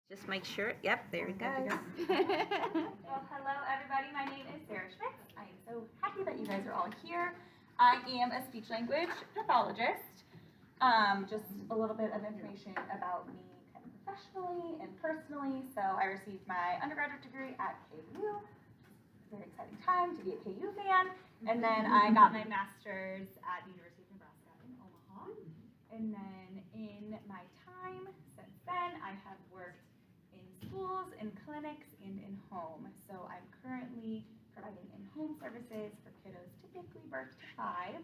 Just make sure. Yep, there it goes. Well, hello everybody. My name is Sarah Schmitz. I am so happy that you guys are all here. I am a speech language pathologist. Just a little bit of information about me kind of professionally and personally. So I received my undergraduate degree at KU. Very exciting time to be a KU fan. And then I got my master's at the University of Nebraska in Omaha. And then in my time since then, I have worked in schools, in clinics, and in home. So I'm currently providing in-home services for kiddos typically birth to 5.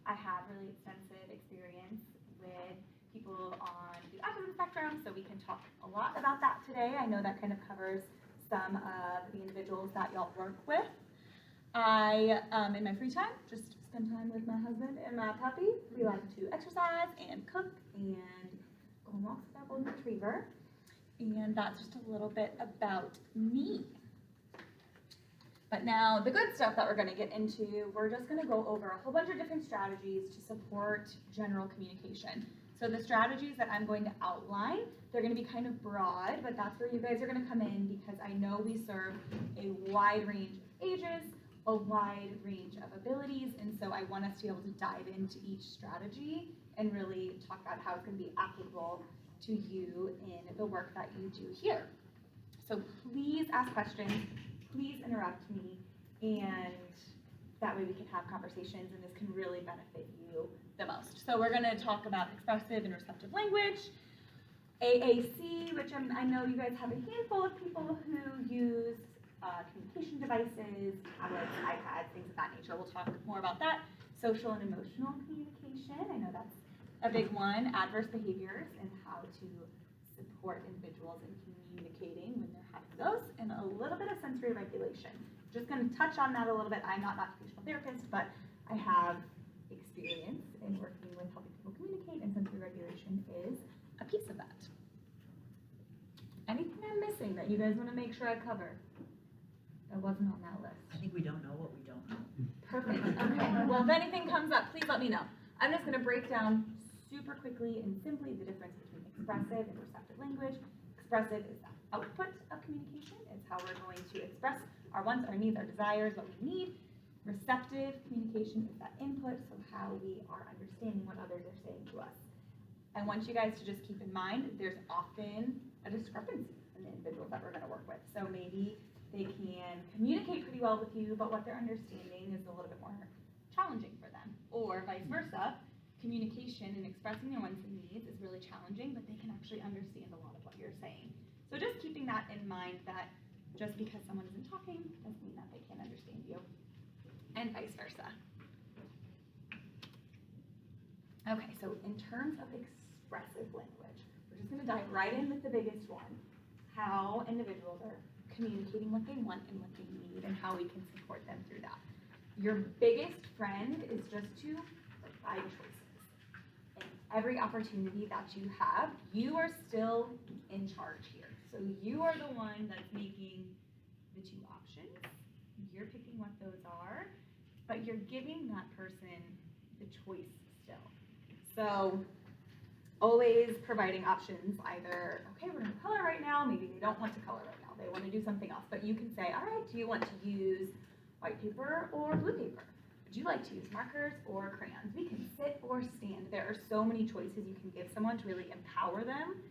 I have really extensive experience with people on the autism spectrum, so we can talk a lot about that today. I know that kind of covers some of the individuals that y'all work with. I, in my free time, just spend time with my husband and my puppy. We like to exercise and cook and go on walks with our golden retriever. And that's just a little bit about me. But now the good stuff that we're going to get into, we're just going to go over a whole bunch of different strategies to support general communication. So the strategies that I'm going to outline, they're going to be kind of broad, but that's where you guys are going to come in because I know we serve a wide range of ages, a wide range of abilities, and so I want us to be able to dive into each strategy and really talk about how it's going to be applicable to you in the work that you do here. So please ask questions, please interrupt me, and that way we can have conversations and this can really benefit you the most. So we're going to talk about expressive and receptive language, AAC, which I know you guys have a handful of people who use communication devices, tablets, iPads, things of that nature. We'll talk more about that. Social and emotional communication, I know that's a big one. Adverse behaviors and how to support individuals in communicating when they're having those, and a little bit of sensory regulation. Just going to touch on that a little bit. I'm not an occupational therapist, but I have experience in working with helping people communicate, and sensory regulation is a piece of that. Anything I'm missing that you guys want to make sure I cover that wasn't on that list? I think we don't know what we don't know. Perfect. Okay. Well, if anything comes up, please let me know. I'm just going to break down super quickly and simply the difference between expressive and receptive language. Expressive is the output of communication. It's how we're going to express our wants, our needs, our desires, what we need. Receptive communication is that input, so how we are understanding what others are saying to us. I want you guys to just keep in mind there's often a discrepancy in the individuals that we're going to work with. So maybe they can communicate pretty well with you, but what they're understanding is a little bit more challenging for them. Or vice versa, communication and expressing their wants and needs is really challenging, but they can actually understand a lot of what you're saying. So just keeping that in mind, that just because someone isn't talking doesn't mean that they can't understand you, and vice versa. Okay, so in terms of expressive language, we're just going to dive right in with the biggest one, how individuals are communicating what they want and what they need, and how we can support them through that. Your biggest friend is just to provide choices. And every opportunity that you have, you are still in charge here. So you are the one that's making the 2 options. You're picking what those are, but you're giving that person the choice still. So always providing options, either, okay, we're going to color right now, maybe they don't want to color right now, they want to do something else, but you can say, all right, do you want to use white paper or blue paper? Would you like to use markers or crayons? We can sit or stand. There are so many choices you can give someone to really empower them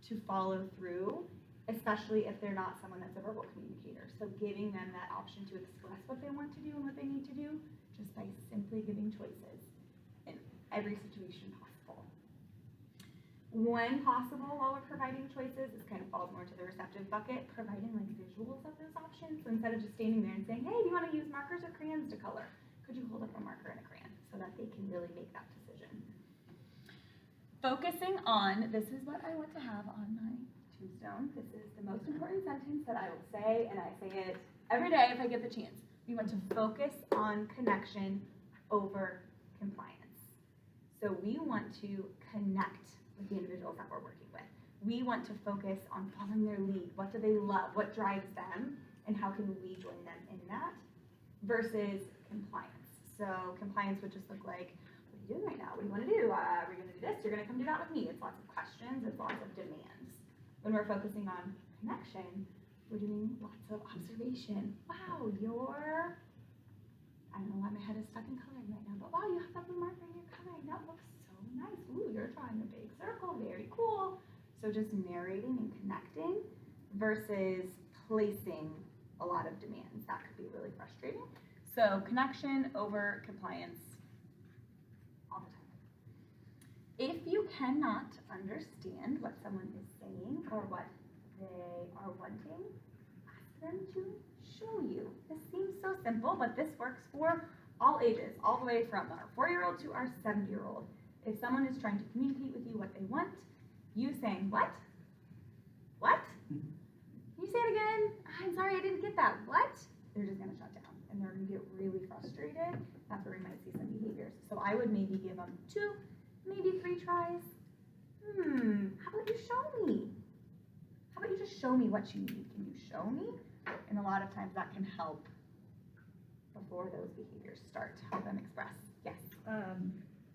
to follow through, especially if they're not someone that's a verbal communicator. So giving them that option to express what they want to do and what they need to do, just by simply giving choices in every situation possible. When possible, while we're providing choices, this kind of falls more into the receptive bucket, providing like visuals of those options. So instead of just standing there and saying, hey, do you want to use markers or crayons to color? Could you hold up a marker and a crayon so that they can really make that decision? Focusing on, this is what I want to have on my tombstone. This is the most important sentence that I will say, and I say it every day if I get the chance. We want to focus on connection over compliance. So we want to connect with the individuals that we're working with. We want to focus on following their lead. What do they love? What drives them? And how can we join them in that? Versus compliance. So compliance would just look like, what are you doing right now? What do you want to do? We're going to do this. You're going to come do that with me. It's lots of questions. It's lots of demands. When we're focusing on connection, we're doing lots of observation. Wow, I don't know why my head is stuck in coloring right now, but wow, you have that blue marker and you're coloring. That looks so nice. Ooh, you're drawing a big circle. Very cool. So just narrating and connecting versus placing a lot of demands. That could be really frustrating. So connection over compliance all the time. If you cannot understand what someone is saying or what they are wanting, ask them to show you. This seems so simple, but this works for all ages, all the way from our 4-year-old to our 7-year-old. If someone is trying to communicate with you what they want, you saying, what? What? Can you say it again? I'm sorry, I didn't get that. What? They're just gonna shut down and they're gonna get really frustrated. That's where we might see some behaviors. So I would maybe give them 2, maybe 3 tries. How about you show me? How about you just show me what you need? Can you show me? And a lot of times that can help before those behaviors start to help them express. Yes.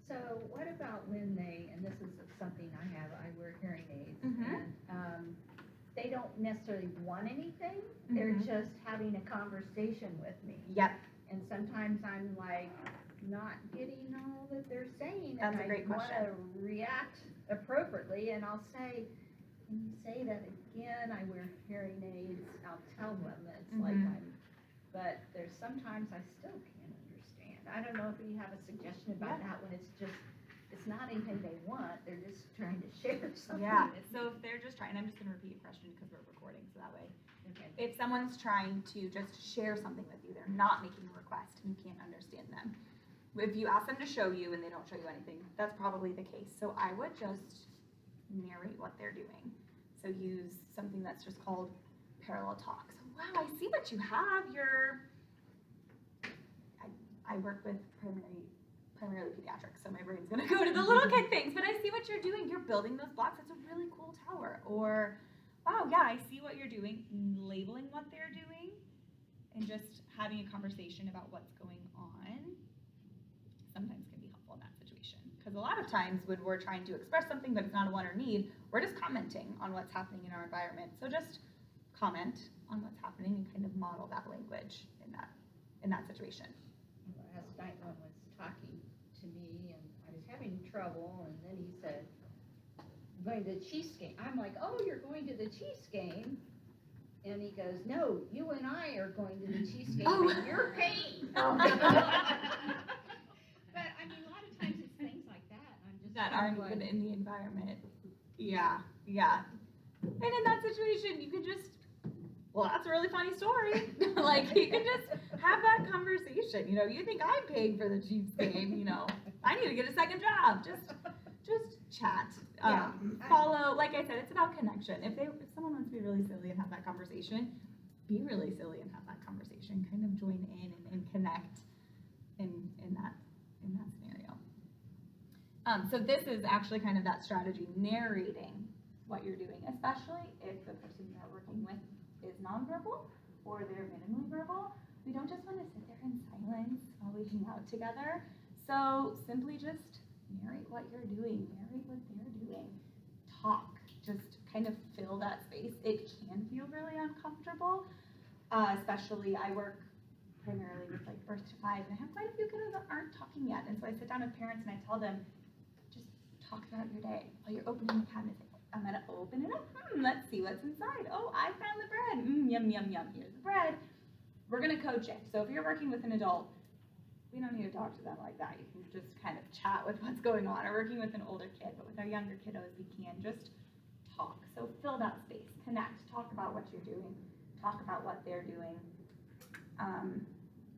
So what about when they, and this is something I wear hearing aids, Mhm. and they don't necessarily want anything, they're Mhm. just having a conversation with me. Yep. And sometimes I'm like not getting all that they're saying, That's and a great I want to question. react appropriately, and I'll say, can you say that again? I wear hearing aids. I'll tell them it's like Mhm. but there's sometimes I still can't understand. I don't know if you have a suggestion about that when it's not anything they want, they're just trying to share something. Yeah. with So if they're just trying, I'm just gonna repeat your question because we're recording, so that way. me. Okay. If someone's trying to just share something with you, they're not making a request and you can't understand them. If you ask them to show you and they don't show you anything, that's probably the case. So I would just narrate what they're doing. So use something that's just called parallel talk. So wow, I see what you have. I work with primarily pediatrics, so my brain's gonna go to the little kid things, but I see what you're doing. You're building those blocks. It's a really cool tower. Or, wow, yeah, I see what you're doing. Labeling what they're doing and just having a conversation about what's going on sometimes can be helpful in that situation. Because a lot of times when we're trying to express something but it's not a want or need, we're just commenting on what's happening in our environment. So just comment on what's happening and kind of model that language in that situation. Last night one was talking to me and I was having trouble, and then he said, I'm going to the Chiefs game. I'm like, oh, you're going to the Chiefs game? And he goes, no, you and I are going to the Chiefs game Oh. and you're paying. Oh. But I mean, a lot of times it's things like that. I'm just That kind aren't of even like, in the environment. Yeah. And in that situation, you could just, well, that's a really funny story. Like, you can just have that conversation. You know, you think I'm paying for the Chiefs game, you know, I need to get a second job. Just chat. Yeah. Follow, like I said, it's about connection. If someone wants to be really silly and have that conversation, be really silly and have that conversation. Kind of join in and connect in that scenario. So this is actually kind of that strategy, narrating what you're doing, especially if the person you're working with is nonverbal or they're minimally verbal. We don't just want to sit there in silence while we hang out together. So simply just narrate what you're doing, narrate what they're doing, talk, just kind of fill that space. It can feel really uncomfortable, especially I work primarily with like birth to 5, and I have quite a few kiddos that aren't talking yet. And so I sit down with parents and I tell them, just talk about your day while you're opening the cabinet. I'm gonna open it up. Let's see what's inside. Oh, I found the bread. Yum, yum, yum. Here's the bread. We're gonna coach it. So if you're working with an adult, we don't need to talk to them like that. You can just kind of chat with what's going on. Or working with an older kid, but with our younger kiddos, we can just talk. So fill that space, connect, talk about what you're doing, talk about what they're doing,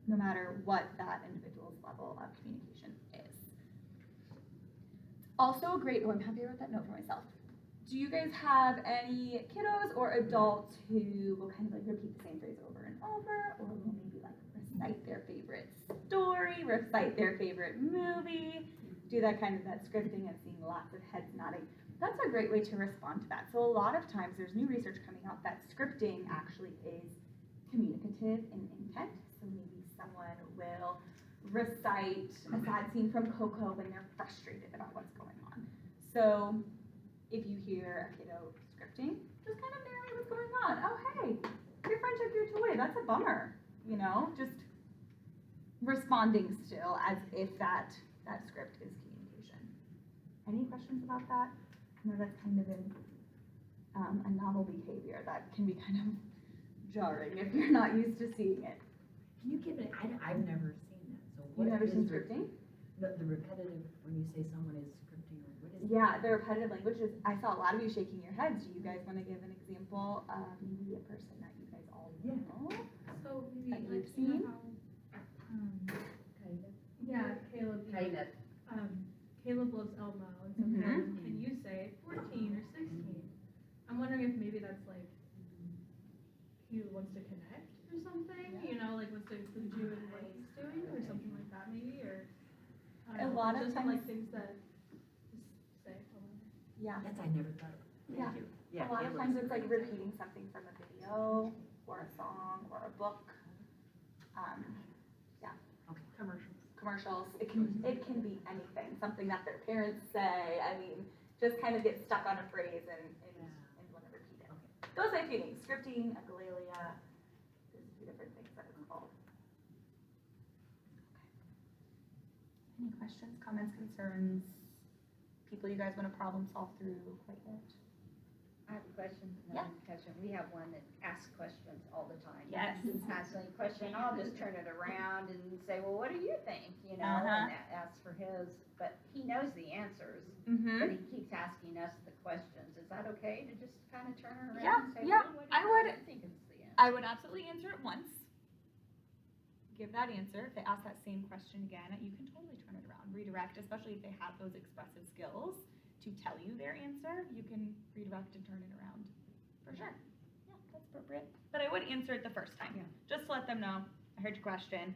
no matter what that individual's level of communication is. Also a great, I'm happy I wrote that note for myself. Do you guys have any kiddos or adults who will kind of like repeat the same phrase over and over, or will maybe like recite their favorite story, recite their favorite movie, do that kind of that scripting and seeing lots of heads nodding? That's a great way to respond to that. So a lot of times there's new research coming out that scripting actually is communicative in intent. So maybe someone will recite a sad scene from Coco when they're frustrated about what's going on. So if you hear a kiddo scripting, just kind of narrate what's going on. Oh, hey, your friend took your toy. That's a bummer. You know, just responding still as if that script is communication. Any questions about that? I know that's kind of a novel behavior that can be kind of jarring if you're not used to seeing it. Can you give it, I've never seen that, so what You've never is seen the- scripting? The repetitive, when you say someone is scripting, or what is? Yeah, the repetitive language is, I saw a lot of you shaking your heads. Do you guys want to give an example of maybe a person that you guys all Yeah. know? So maybe That like you've you seen? know how, Kind of. yeah, Caleb, Kind of. Caleb loves Elmo, and so Mhm. Caleb, can you say 14 or 16? I'm wondering if maybe that's like he wants to connect or something, you know, like wants to include you in what he's doing or something like that maybe, or I A don't know, lot of those are like times- things that just say hello. Yeah. That's, I never thought of. Yeah. Thank you. Yeah. A lot of Caleb's times a it's like great repeating something from a video or a song or a book. Okay, commercials. Commercials. It can be anything. Something that their parents say. I mean, just kind of get stuck on a phrase and want to repeat it. Okay. Those are a few things. Scripting, echolalia. There's a few different things that it's called. Okay. Any questions, comments, concerns? People you guys want to problem solve through quite yet? I have a question. Yeah. We have one that asks questions all the time. Yes. Asks any question, I'll just turn it around and say, well, what do you think? You know, Uh-huh. and ask for his, but he knows the answers, Mm-hmm. but he keeps asking us the questions. Is that okay to just kind of turn it Yeah, around and say, yeah, well, I what do you think is the answer? I would absolutely answer it once. Give that answer. If they ask that same question again, you can totally turn it around. Redirect, especially if they have those expressive skills to tell you their answer, you can redirect and turn it around. For sure. Yeah, that's appropriate. But I would answer it the first time. Yeah. Just to let them know, I heard your question,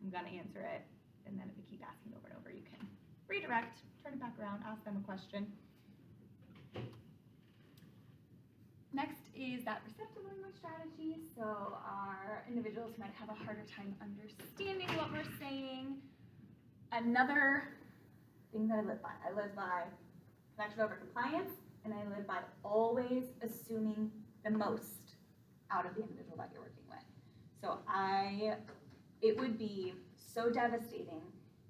I'm gonna answer it. And then if you keep asking over and over, you can redirect, turn it back around, ask them a question. Next is that receptive language strategy. So our individuals might have a harder time understanding what we're saying. Another thing that I live by connection over compliance, and I live by always assuming the most out of the individual that you're working with. So it would be so devastating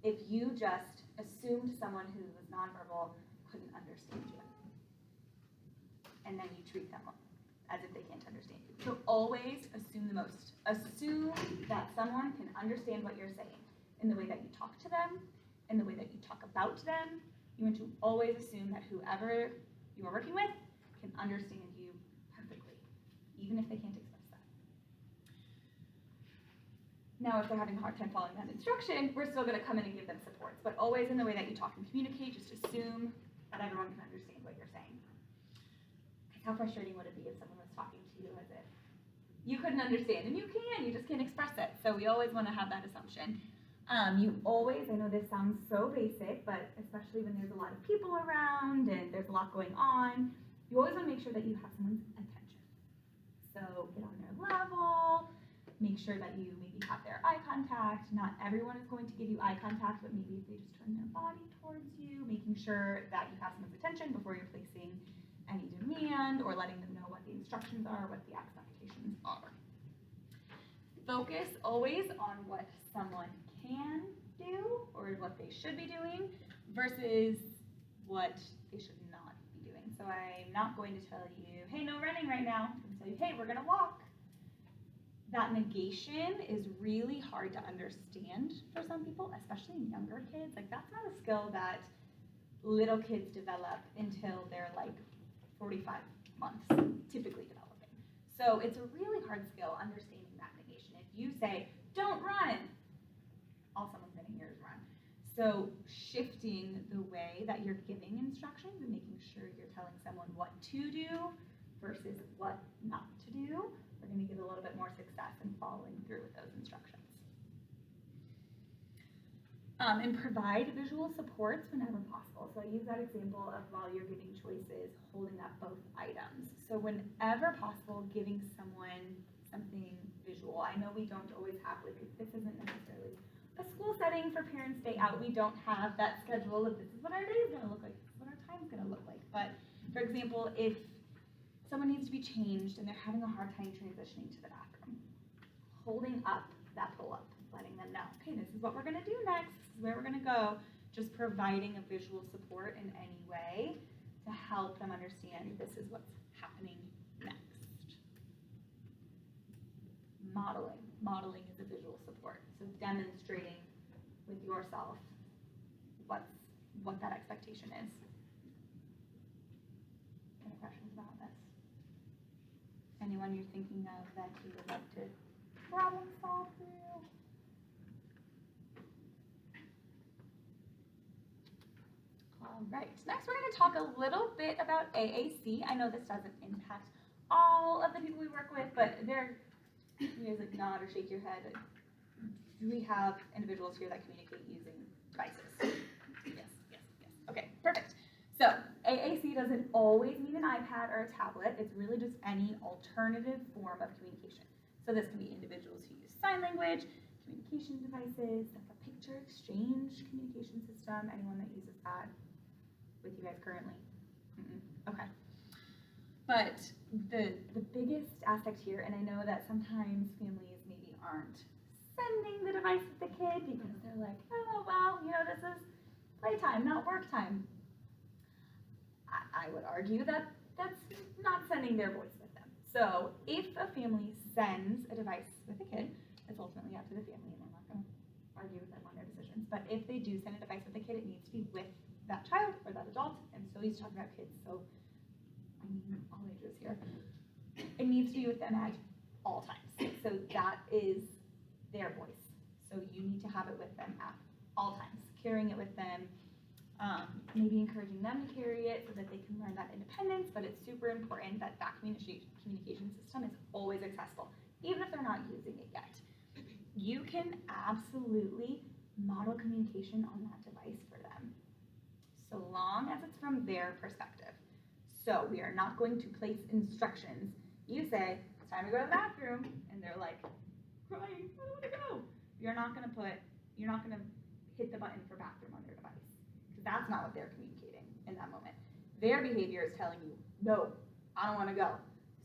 if you just assumed someone who was nonverbal couldn't understand you. And then you treat them as if they can't understand you. So always assume the most. Assume that someone can understand what you're saying in the way that you talk to them, in the way that you talk about them. You want to always assume that whoever you are working with can understand you perfectly, even if they can't express that. Now, if they're having a hard time following that instruction, we're still going to come in and give them supports, but always in the way that you talk and communicate, just assume that everyone can understand what you're saying. Because how frustrating would it be if someone was talking to you as if you couldn't understand, and you just can't express it. So we always want to have that assumption. You always, I know this sounds so basic, but especially when there's a lot of people around and there's a lot going on, you always want to make sure that you have someone's attention. So get on their level, make sure that you maybe have their eye contact. Not everyone is going to give you eye contact, but maybe if they just turn their body towards you, making sure that you have someone's attention before you're placing any demand or letting them know what the instructions are, what the expectations are. Focus always on what someone can do or what they should be doing versus what they should not be doing. So I'm not going to tell you, hey, no running right now. I'm going to tell you, hey, we're going to walk. That negation is really hard to understand for some people, especially younger kids. Like, that's not a skill that little kids develop until they're like 45 months, typically developing. So it's a really hard skill understanding that negation. If you say, don't run, all someone's going to hear is run. So shifting the way that you're giving instructions and making sure you're telling someone what to do versus what not to do, we're going to get a little bit more success in following through with those instructions. And provide visual supports whenever possible. So I use that example of while you're giving choices, holding up both items. So whenever possible, giving someone something visual. I know we don't always have, like, this isn't necessarily a school setting for Parents' Day Out. We don't have that schedule of this is what our day is going to look like, this is what our time is going to look like. But for example, if someone needs to be changed and they're having a hard time transitioning to the bathroom. Holding up that pull-up, letting them know, okay, this is what we're gonna do next, this is where we're gonna go. Just providing a visual support in any way to help them understand this is what's happening next. Modeling. Modeling is a visual support. So demonstrating with yourself what that expectation is. Any questions about this? Anyone you're thinking of that you would like to problem solve through? All right, next we're going to talk a little bit about AAC. I know this doesn't impact all of the people we work with, but you guys like nod or shake your head. Do we have individuals here that communicate using devices? Yes. Okay, perfect. So AAC doesn't always mean an iPad or a tablet. It's really just any alternative form of communication. So this can be individuals who use sign language, communication devices, like a picture exchange communication system. Anyone that uses that with you guys currently? Okay. But the biggest aspect here, and I know that sometimes families maybe aren't sending the device with the kid because they're like, oh, well, this is playtime, not work time. I would argue that that's not sending their voice with them. So if a family sends a device with a kid, it's ultimately up to the family, and we're not going to argue with them on their decisions. But if they do send a device with a kid, it needs to be with that child or that adult. And so he's talking about kids, so I mean all ages here. It needs to be with them at all times. So that is their voice. So you need to have it with them at all times, carrying it with them. Maybe encouraging them to carry it so that they can learn that independence, but it's super important that communication system is always accessible, even if they're not using it yet. You can absolutely model communication on that device for them, so long as it's from their perspective. So we are not going to place instructions. You say, it's time to go to the bathroom, and they're like, crying, I don't want to go. You're not going to hit the button for bathroom on their device. That's not what they're communicating in that moment. Their behavior is telling you, no, I don't want to go.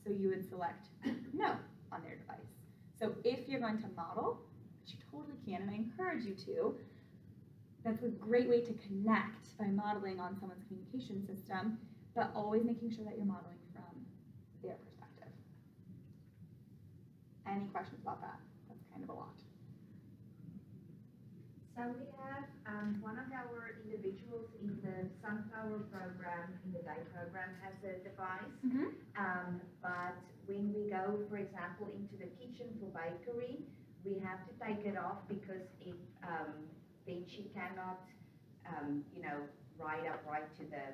So you would select no on their device. So if you're going to model, which you totally can, and I encourage you to, that's a great way to connect by modeling on someone's communication system, but always making sure that you're modeling from their perspective. Any questions about that? That's kind of a lot. So we have one of our individuals in the Sunflower program, in the day program, has a device. But when we go, for example, into the kitchen for bakery, we have to take it off because if then she cannot, ride upright to the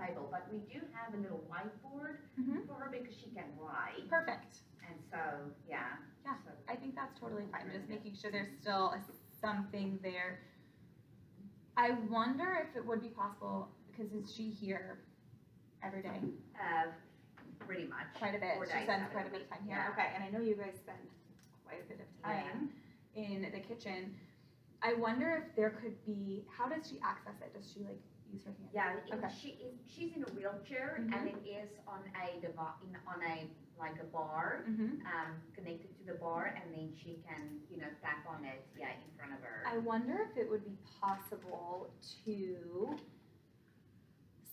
table. But we do have a little whiteboard for her because she can write. Perfect. And so, yeah. Yeah, So I think that's totally fine. Just making sure there's still something there. I wonder if it would be possible, because is she here every day? Pretty much. Quite a bit. 4 She days spends out of quite a the bit of time week, here. yeah. Okay, and I know you guys spend quite a bit of time in the kitchen. I wonder if there could be, how does she access it? Does she use her hands? Yeah, Okay. she's in a wheelchair and it is on a like a bar, connected to the bar, and then she can, tap on it, in front of her. I wonder if it would be possible to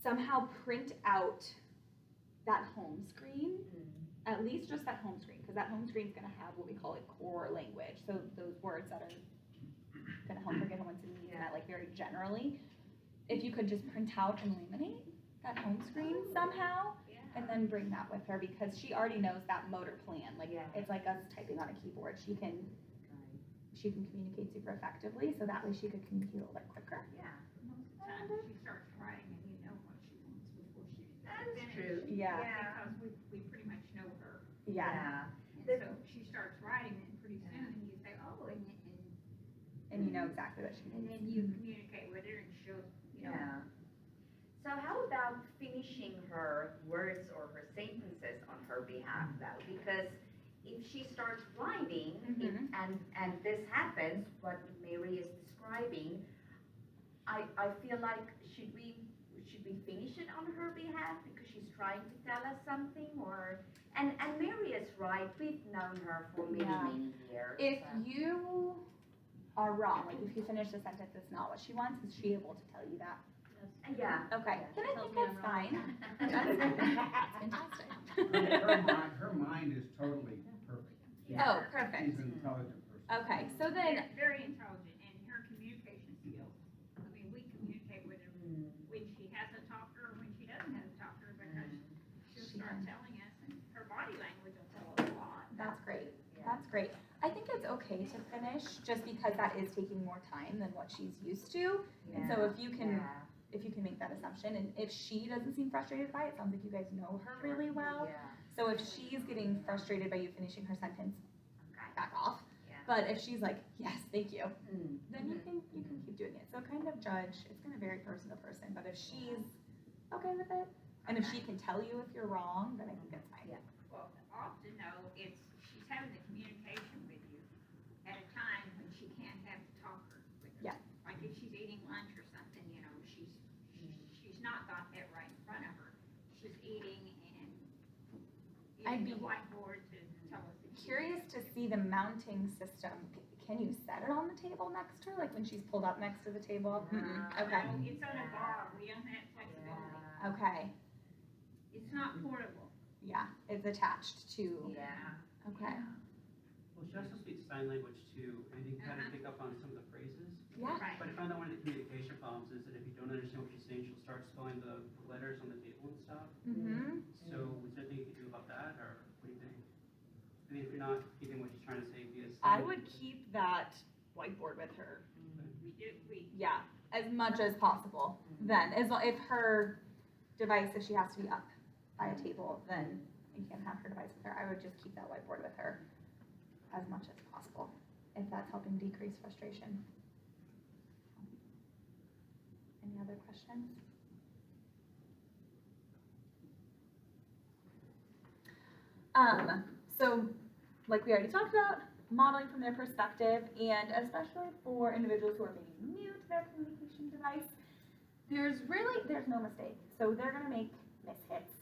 somehow print out that home screen, at least just that home screen, because that home screen is going to have what we call a core language. So those words that are going to help her get home to needs that very generally. If you could just print out and laminate that home screen somehow, and then bring that with her, because she already knows that motor plan. It's like us typing on a keyboard. She can communicate super effectively, so that way she could communicate a little bit quicker. Yeah. Most of the time, she starts writing and you know what she wants before she That's finishes. true. Yeah. Because we pretty much know her. Yeah. And so she starts writing and pretty soon you say, oh, And you know exactly what she and needs. then you communicate with her and she'll, Yeah. So how about finishing her words or her sentences on her behalf, though? Because if she starts writing and this happens, what Mary is describing, I feel like should we finish it on her behalf because she's trying to tell us something, or, and Mary is right, we've known her for many, Yeah. many years. If so. you are wrong, like if you finish the sentence, it's not what she wants, is she able to tell you that? Yeah. Okay, Yeah. then I Tells think me I'm that's wrong. fine. Fantastic. Her mind is totally perfect. Oh, perfect. She's an intelligent person. Okay, so then, Very intelligent, and her communication skills. I mean, we communicate with her when she has a talker or when she doesn't have a talker, because she'll start telling us, and her body language will tell us a lot. that's great, that's great. I think it's okay to finish, just because that is taking more time than what she's used to. And so if you can, make that assumption, and if she doesn't seem frustrated by it, it sounds like you guys know her really well. So if she's getting frustrated by you finishing her sentence, back off. Yeah. But if she's like, yes, thank you, then you can keep doing it. So kind of judge, it's gonna vary person to person, but if she's okay with it, and if she can tell you if you're wrong, then I think it's fine. Yeah. Well, often though, it's, she's having the communication with you at a time when she can't have the talker with her. Yeah. Like if she's eating lunch or something, you know, she's not got that right in front of her. She's eating and I'd using the be whiteboard to tell us. that she's Curious to see the mounting system. Can you set it on the table next to her, like when she's pulled up next to the table? Okay, No, it's on a bar, we don't have flexibility. okay, It's not portable. yeah, it's attached to, Yeah. okay, Well, she also speaks sign language too, and you can kind of pick up on some of the phrases. yeah, Right. But I found that one of the communication problems is that if you don't understand what she's saying, she'll start spelling the letters on the table and stuff. So is there anything you could do about that, or what do you think? I mean, if you're not getting what she's trying to say via I sign would language. keep that whiteboard with her, We yeah, as much as possible. Then, if her device, if she has to be up by a table, then you can't have her device with her. I would just keep that whiteboard with her as much as possible, if that's helping decrease frustration. Any other questions? So, like we already talked about, modeling from their perspective, and especially for individuals who are maybe new to their communication device, there's no mistake. So they're gonna make mishits,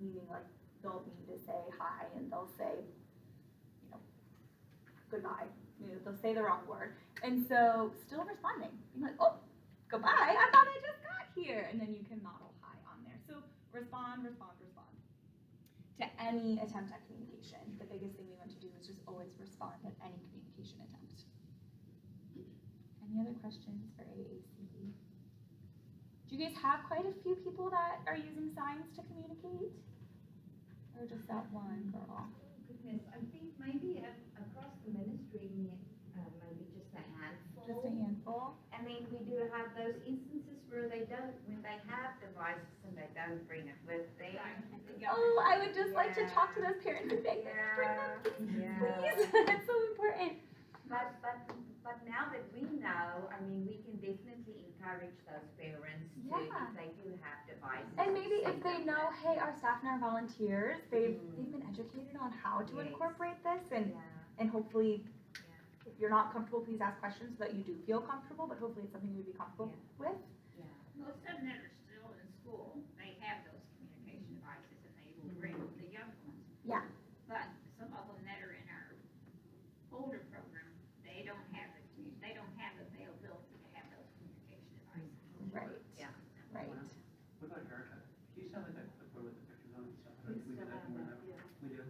meaning like they'll need to say hi and they'll say, goodbye. They'll say the wrong word. And so still responding, being like, oh, goodbye, I thought I just got here. And then you can model hi on there. So respond to any attempt at communication. The biggest thing we want to do is just always respond at any communication attempt. Any other questions for AAC? Do you guys have quite a few people that are using signs to communicate? Or just that one girl? Goodness, I think maybe across the ministry, maybe just a handful. Just a handful? And then we do have those instances where they don't, when they have devices and they don't bring it with them. Oh, I would just like to talk to those parents and beg them to bring them, please. It's so important. But now that we know, I mean, we can definitely encourage those parents to, Yeah. if they do have devices. And maybe to if send they them know, that. hey, our staff and our volunteers, they've Mhm. been educated on how to Yes. incorporate this, and Yeah, and hopefully, if you're not comfortable, please ask questions so that you do feel comfortable, but hopefully it's something you would be comfortable with. yeah. Most of them that are still in school, they have those communication devices and they will bring the young ones. Yeah. But some of them that are in our older program, they don't have availability to have those communication devices. Right. Yeah. Right. What about Erica? Do you sound like that clipboard with the pictures on and stuff? I don't think we do that anymore now. We do.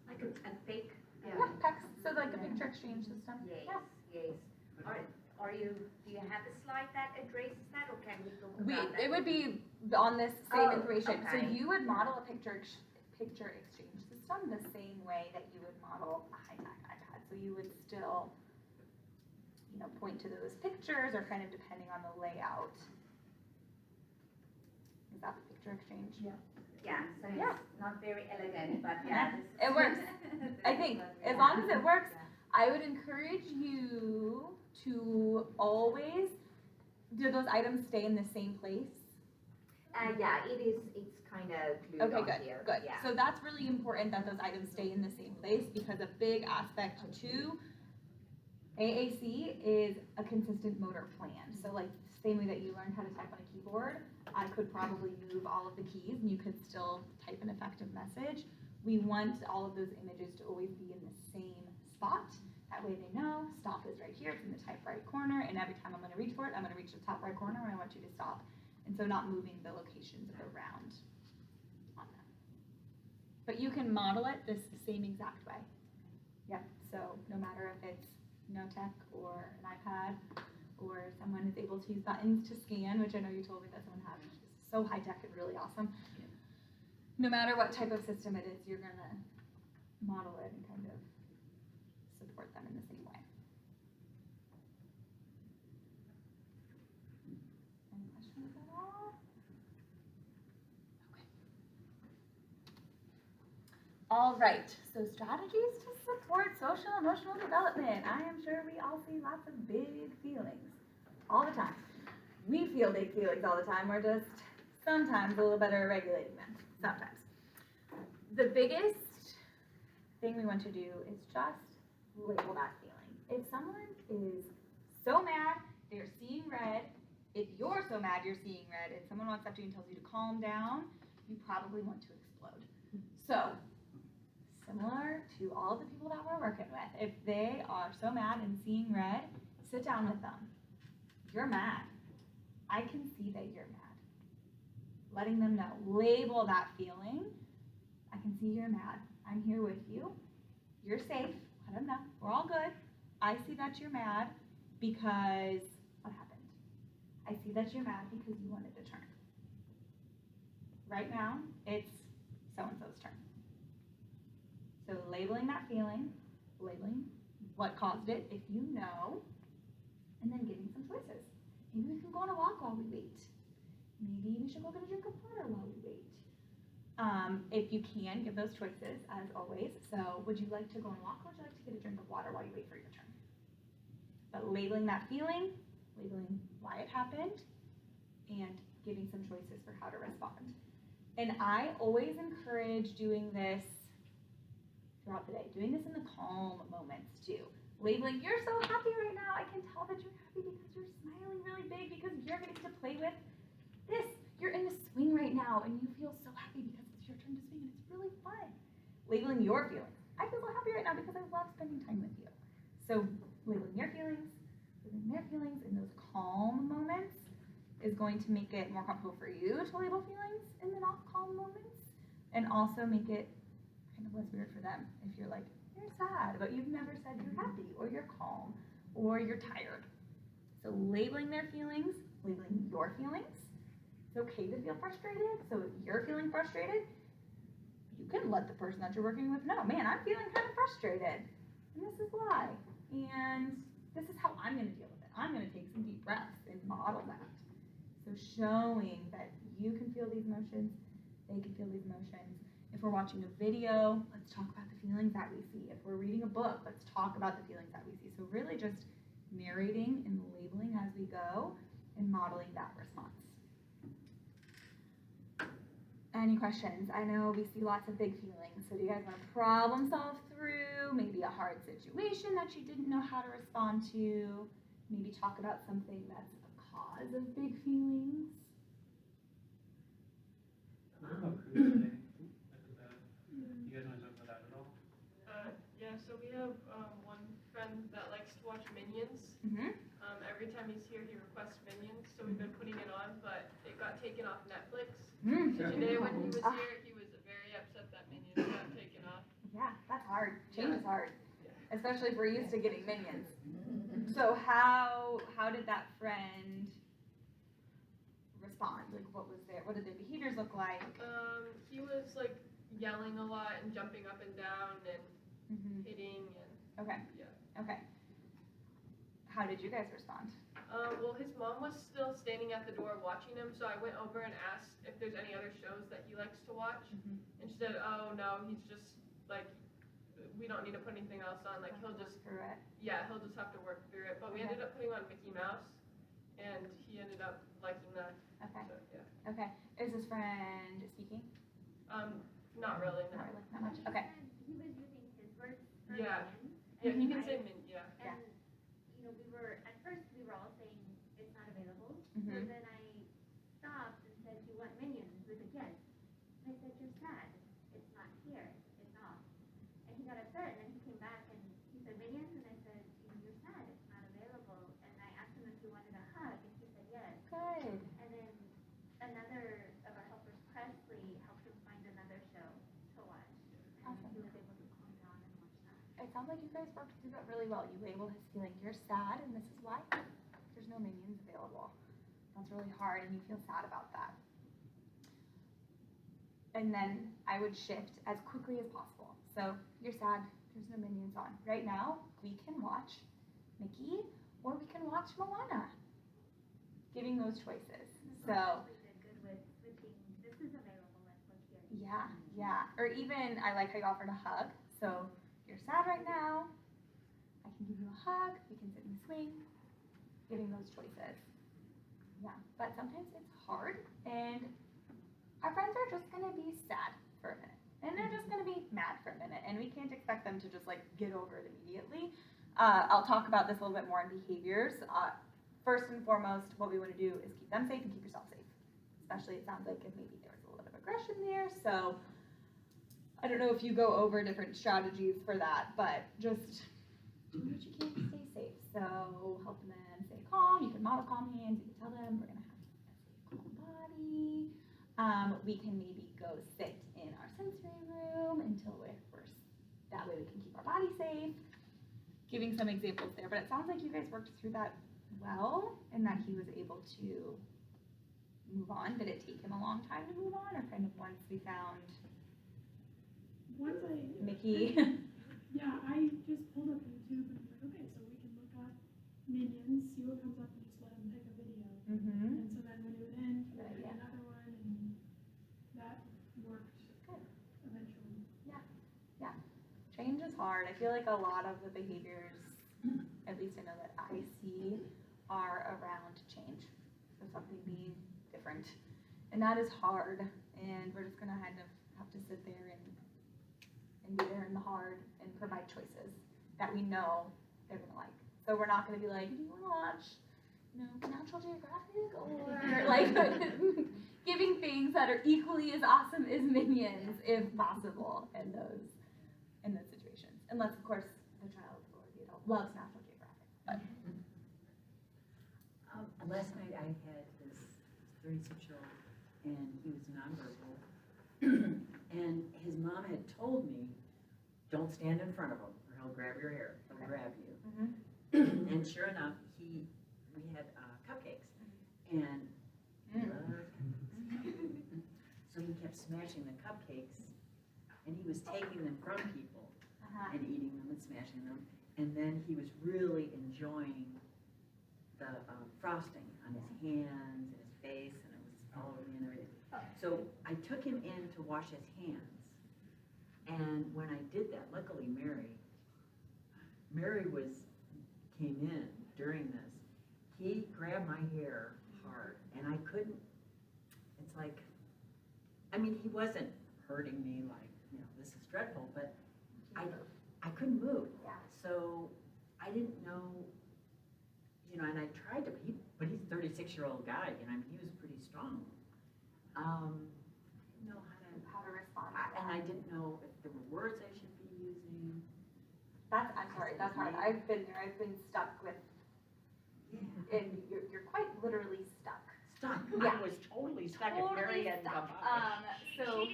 Like a pic. Yeah, PEX, so like a picture exchange system. Yes, Yeah. yes. Are you, do you have a slide that addresses that, or can we talk about that? It would be on this same Oh, information. So okay. you would model a picture exchange system the same way that you would model a high-tech iPad. So you would still, point to those pictures, or kind of depending on the layout. Is that the picture exchange? Yeah, so Yeah. it's not very elegant, but yeah. this is- It works. I think, as long as it works, I would encourage you to always, do those items stay in the same place? Yeah, it's kind of glued Okay, on good, here. good. Yeah. So that's really important that those items stay in the same place, because a big aspect to AAC is a consistent motor plan. So like, same way that you learned how to type on a keyboard, I could probably move all of the keys and you could still type an effective message. We want all of those images to always be in the same spot. That way they know stop is right here, it's in the top right corner, and every time I'm going to reach for it, I'm going to reach the top right corner and I want you to stop. And so not moving the locations around on them. But you can model it this same exact way. Yep, so no matter if it's no tech or an iPad, or someone is able to use buttons to scan, which I know you told me that someone has, which is so high tech and really awesome. No matter what type of system it is, you're gonna model it and kind of support them in the same way. Any questions at all? Okay. All right, so strategies to support social emotional development. I am sure we all see lots of big feelings all the time. We feel big feelings all the time. We're just sometimes a little better at regulating them. Sometimes. The biggest thing we want to do is just label that feeling. If someone is so mad, they're seeing red. If you're so mad you're seeing red, and someone walks up to you and tells you to calm down, you probably want to explode. So, similar to all of the people that we're working with, if they are so mad and seeing red, sit down with them. You're mad. I can see that you're mad. Letting them know. Label that feeling. I can see you're mad. I'm here with you. You're safe. Let them know. We're all good. I see that you're mad because what happened? I see that you're mad because you wanted to turn. Right now, it's so-and-so's turn. So labeling that feeling, labeling what caused it, if you know, and then giving some choices. Maybe we can go on a walk while we wait. Maybe we should go get a drink of water while we wait. If you can, give those choices, as always. So would you like to go on a walk, or would you like to get a drink of water while you wait for your turn? But labeling that feeling, labeling why it happened, and giving some choices for how to respond. And I always encourage doing this throughout the day, doing this in the calm moments too. Labeling, you're so happy right now, I can tell that you're happy because you're smiling really big because you're getting to play with this. You're in the swing right now and you feel so happy because it's your turn to swing and it's really fun. Labeling your feelings. I feel so happy right now because I love spending time with you. So labeling your feelings, labeling their feelings in those calm moments is going to make it more comfortable for you to label feelings in the not calm moments, and also make it kind of less weird for them if you're like, you're sad, but you've never said you're happy, or you're calm, or you're tired. So labeling their feelings, labeling your feelings. It's okay to feel frustrated. So if you're feeling frustrated, you can let the person that you're working with know, man, I'm feeling kind of frustrated, and this is why. And this is how I'm going to deal with it. I'm going to take some deep breaths and model that. So showing that you can feel these emotions, they can feel these emotions. If we're watching a video, let's talk about the feelings that we see. If we're reading a book, let's talk about the feelings that we see. So really just narrating and labeling as we go and modeling that response. Any questions? I know we see lots of big feelings. So do you guys want to problem solve through maybe a hard situation that you didn't know how to respond to? Maybe talk about something that's a cause of big feelings? What about cruise today? You guys want to talk about that at all? Yeah, so we have one friend that likes to watch Minions. Mm-hmm. Every time he's here, he requests Minions, so we've been putting it on, but it got taken off Netflix. So today when he was here, he was very upset that Minions got taken off. Yeah, that's hard. Change is hard, especially if we're used to getting Minions. So how did that friend respond? Like, what did their behaviors look like? He was like yelling a lot and jumping up and down and hitting and Okay. yeah. Okay. How did you guys respond? Well, his mom was still standing at the door watching him, so I went over and asked if there's any other shows that he likes to watch, and she said, "Oh no, he's just like, we don't need to put anything else on. Like he'll just Through it. Yeah, he'll just have to work through it." But we ended up putting on Mickey Mouse, and he ended up liking that. Okay. So, yeah. Okay. Is this friend speaking? Not really. No. Not really. Not much. Okay. He was using his words for Yeah. Minions. Yeah, he can say min. Yeah. And, you know, at first we were all saying it's not available. So Mhm. then I stopped and sounds like you guys worked through that really well. You labeled his feeling. You're sad, and this is why. There's no minions available. That's really hard, and you feel sad about that. And then I would shift as quickly as possible. So you're sad, there's no minions on. Right now, we can watch Mickey or we can watch Moana. Giving those choices. So Good with switching, this is available, let's look here. yeah. Or even I like how you offered a hug. So you're sad right now. I can give you a hug. We can sit in the swing. Giving those choices. Yeah. But sometimes it's hard, and our friends are just gonna be sad for a minute, and they're just gonna be mad for a minute, and we can't expect them to just like get over it immediately. I'll talk about this a little bit more in behaviors. First and foremost, what we want to do is keep them safe and keep yourself safe. Especially, it sounds like if maybe there was a little bit of aggression there. So I don't know if you go over different strategies for that, but just do what you can to stay safe. So help them stay calm. You can model calm hands. You can tell them we're gonna have a calm body. We can maybe go sit in our sensory room until that way we can keep our body safe. Giving some examples there, but it sounds like you guys worked through that well, and that he was able to move on. Did it take him a long time to move on, or kind of once we found Mickey? Yeah, I just pulled up YouTube and I'm like, okay, so we can look up minions, see what comes up, and just let him pick a video. Mm-hmm. And so then when it would end, we would pick Yeah. another one, and that worked Good. eventually. Change is hard. I feel like a lot of the behaviors, at least I know that I see, are around change. So something being different. And that is hard. And we're just gonna kind of have to sit there and be there in the hard and provide choices that we know they're gonna like. So we're not gonna be like, do you wanna watch, Natural Geographic? Or like giving things that are equally as awesome as Minions, if possible, in those situations. Unless, of course, the child or the adult loves National Geographic. But Last night I had this 36-year-old, and he was nonverbal, and his mom had told me, don't stand in front of him, or he'll grab your hair, he'll grab you. Mhm. And sure enough, we had cupcakes, and he loved cupcakes. So he kept smashing the cupcakes, and he was taking them from people and eating them and smashing them, and then he was really enjoying the frosting on his hands and his face, and it was all over me and everything. So I took him in to wash his hands, and when I did that, luckily Mary came in during this. He grabbed my hair hard, and I couldn't, it's like, I mean, he wasn't hurting me like, this is dreadful, but I couldn't move. Yeah. So I didn't know, and I tried to, but he's a 36-year-old guy, he was pretty strong. I didn't know how to respond. and I didn't know if there were words I should be using. I'm sorry, that's hard. I've been there. I've been stuck with, Yeah. and you're quite literally stuck. Stuck. Yeah. I was totally stuck at Mary Totally and stuck. She So,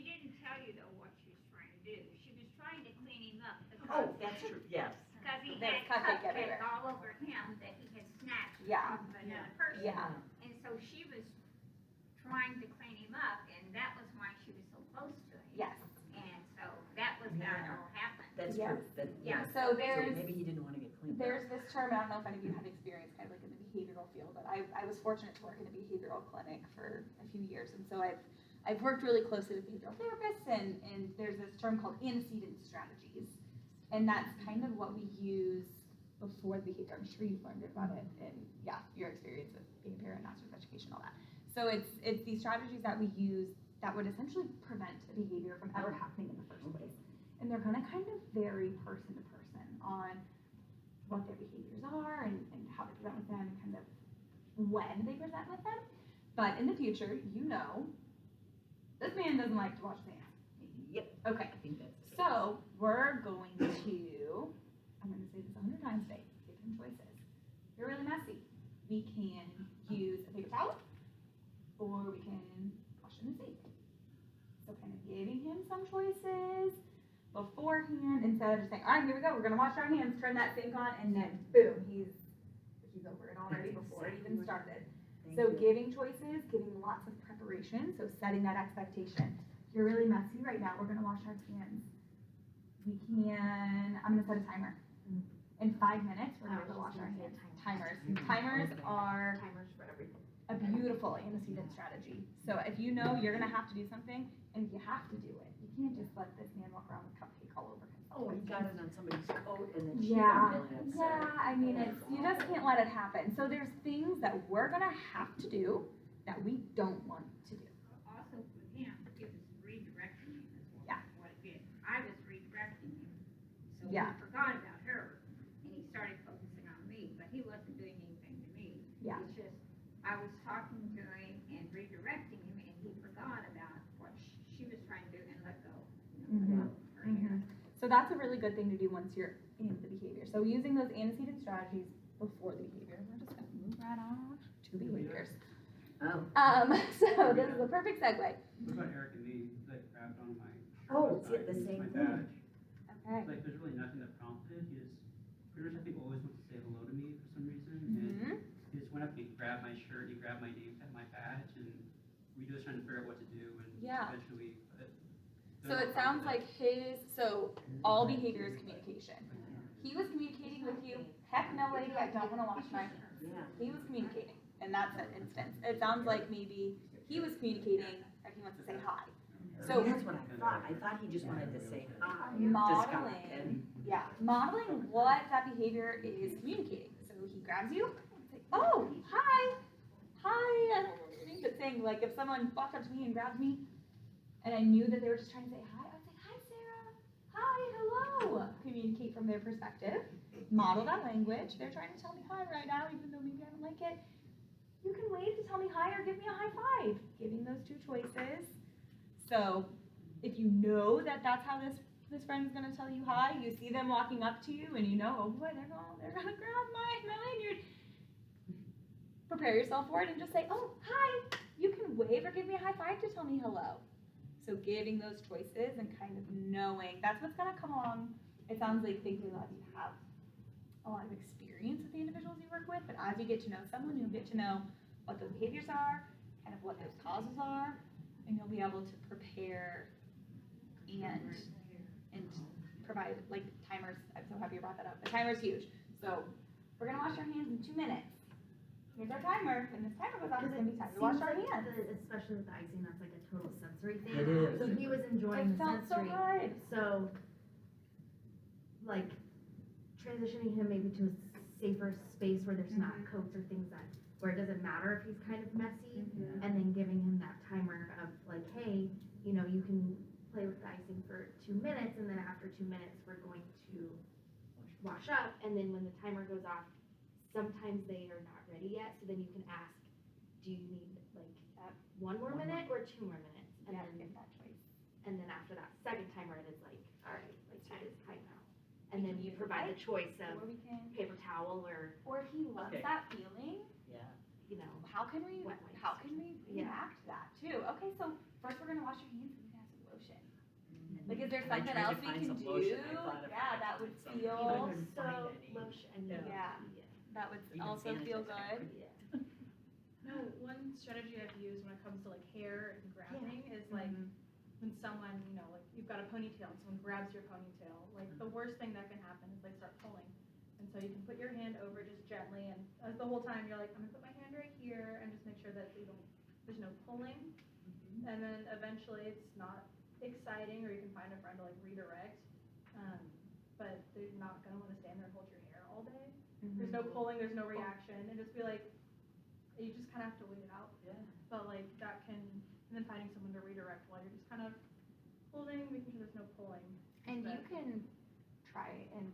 didn't tell you though what she was trying to do. She was trying to clean him up Oh, that's true, yes. because he There was had cupcake cupcake everywhere. all over him that he had snatched Yeah. from another person. yeah. And so she was trying to clean him up, and that was why she was so close to him. Yes. And so that was how it Yeah. all happened. That's Yes. true. That, Yeah. So So there's maybe he didn't want to get cleaned up. There's this term, I don't know if any of you have experience kind of like in the behavioral field, but I was fortunate to work in a behavioral clinic for a few years, and so I've worked really closely with behavioral therapists, and there's this term called antecedent strategies, and that's kind of what we use before the behavior. I'm sure you've learned about it in, your experience with being a parent, master's education, all that. So it's these strategies that we use that would essentially prevent a behavior from ever happening in the first place. And they're gonna kind of vary person to person on what their behaviors are and how to present with them and kind of when they present with them. But in the future, this man doesn't like to wash his hands. Yep. Okay. I think that's the case. So we're going to, I'm going to say this 100 times today, give him choices. You're really messy. We can use a paper towel, or we can wash in the sink. So kind of giving him some choices, beforehand instead of just saying, all right, here we go, we're gonna wash our hands, turn that sink on, and then boom, he's over it already before it even started. So giving choices, giving lots of preparation, so setting that expectation. You're really messy right now, we're gonna wash our hands. I'm gonna set a timer. In 5 minutes, we're gonna go wash our hands. Timers are Timers for everything. a beautiful antecedent strategy. So if you know you're gonna have to do something, and you have to do it, you can't just let this man walk around with cupcake all over himself. Oh, he got it on somebody's coat and then she Yeah, got really upset. yeah, I mean, you just can't let it happen. So there's things that we're gonna have to do that we don't want to do. Also with him, it was redirecting him is Yeah. what it did. I was redirecting him. So he Yeah. forgot about her and he started focusing on me, but he wasn't doing anything to me. Yeah. It's just, I was talking to him and redirecting him and he forgot about what she was trying to do and let go. Mhm. Let go of her hair. So that's a really good thing to do once you're in the behavior. So using those antecedent strategies before the behavior. We're just gonna move right on to behaviors. Oh. So this is a perfect segue. What about Eric and me, that grabbed on my shirt? Oh, last it's the night, same my thing. badge. Okay. Like, there's really nothing that prompted, he just, pretty much I think always wants to say hello to me for some reason, Mhm. and he just went up and he grabbed my shirt, he grabbed my name, my badge, and we just trying to figure out what to do, and Yeah. eventually, So it sounds like all behavior is communication. He was communicating with you, heck no lady, I don't wanna wash my hands. Yeah. He was communicating, and that's an instance. It sounds like maybe he was communicating that he wants to say hi. So That's what I thought. I thought he just wanted to say hi. modeling, modeling what that behavior is communicating. So he grabs you, say, oh, hi, but saying, like, if someone walked up to me and grabbed me, and I knew that they were just trying to say hi, I'd say, hi, Sarah, hi, hello. Communicate from their perspective, model that language. They're trying to tell me hi right now, even though maybe I don't like it. You can wave to tell me hi or give me a high five, giving those two choices. So if you know that that's how this friend's gonna tell you hi, you see them walking up to you and you know, oh boy, they're gonna grab my lanyard. Prepare yourself for it and just say, oh, hi. You can wave or give me a high five to tell me hello. So giving those choices and kind of knowing, that's what's gonna come along. It sounds like thankfully a lot of you have a lot of experience with the individuals you work with, but as you get to know someone, you'll get to know what those behaviors are, kind of what those causes are, and you'll be able to prepare and provide, like, timers. I'm so happy you brought that up. The timer's huge. So we're gonna wash our hands in 2 minutes. Here's our timer. When this timer goes off, it's gonna be time to wash our hands. Especially with the icing, that's like a total sensory thing. It is. So he was enjoying It the felt so sensory. good. So, like, transitioning him maybe to a safer space where there's not coats or things that, where it doesn't matter if he's kind of messy, and then giving him that timer of like, hey, you know, you can play with the icing for 2 minutes, and then after 2 minutes, we're going to wash up, and then when the timer goes off, sometimes they are not ready yet, so then you can ask, do you need like 1 more minute or 2 more minutes? And Yeah, then get that choice. and then after that second timer, it is like, all right, like it is time now. And then you Either provide way, the choice Or of we can, paper towel or, or if he loves Okay. that feeling, Yeah. you know, how can we Wet wipes. Yeah. enact that too? Okay, so first we're gonna wash your hands and we can have some lotion. Like, is there And I something tried to else we find can some do? lotion. I thought if I Yeah, could that would find some, feel, I couldn't find so any. lotion. Yeah. that would Even also feel sanitizer. good. No, one strategy I've used when it comes to like hair and grabbing is like when someone, you know, like you've got a ponytail and someone grabs your ponytail, like the worst thing that can happen is they start pulling. And so you can put your hand over just gently and as the whole time you're like, I'm gonna put my hand right here and just make sure that there's no pulling. And then eventually it's not exciting or you can find a friend to like redirect. But they're not gonna wanna stand there and hold your hair all day. There's no pulling, there's no reaction, and just be like, you just kind of have to wait it out. Yeah. But like that can, and then finding someone to redirect while you're just kind of holding, making sure there's no pulling. And you But- can try and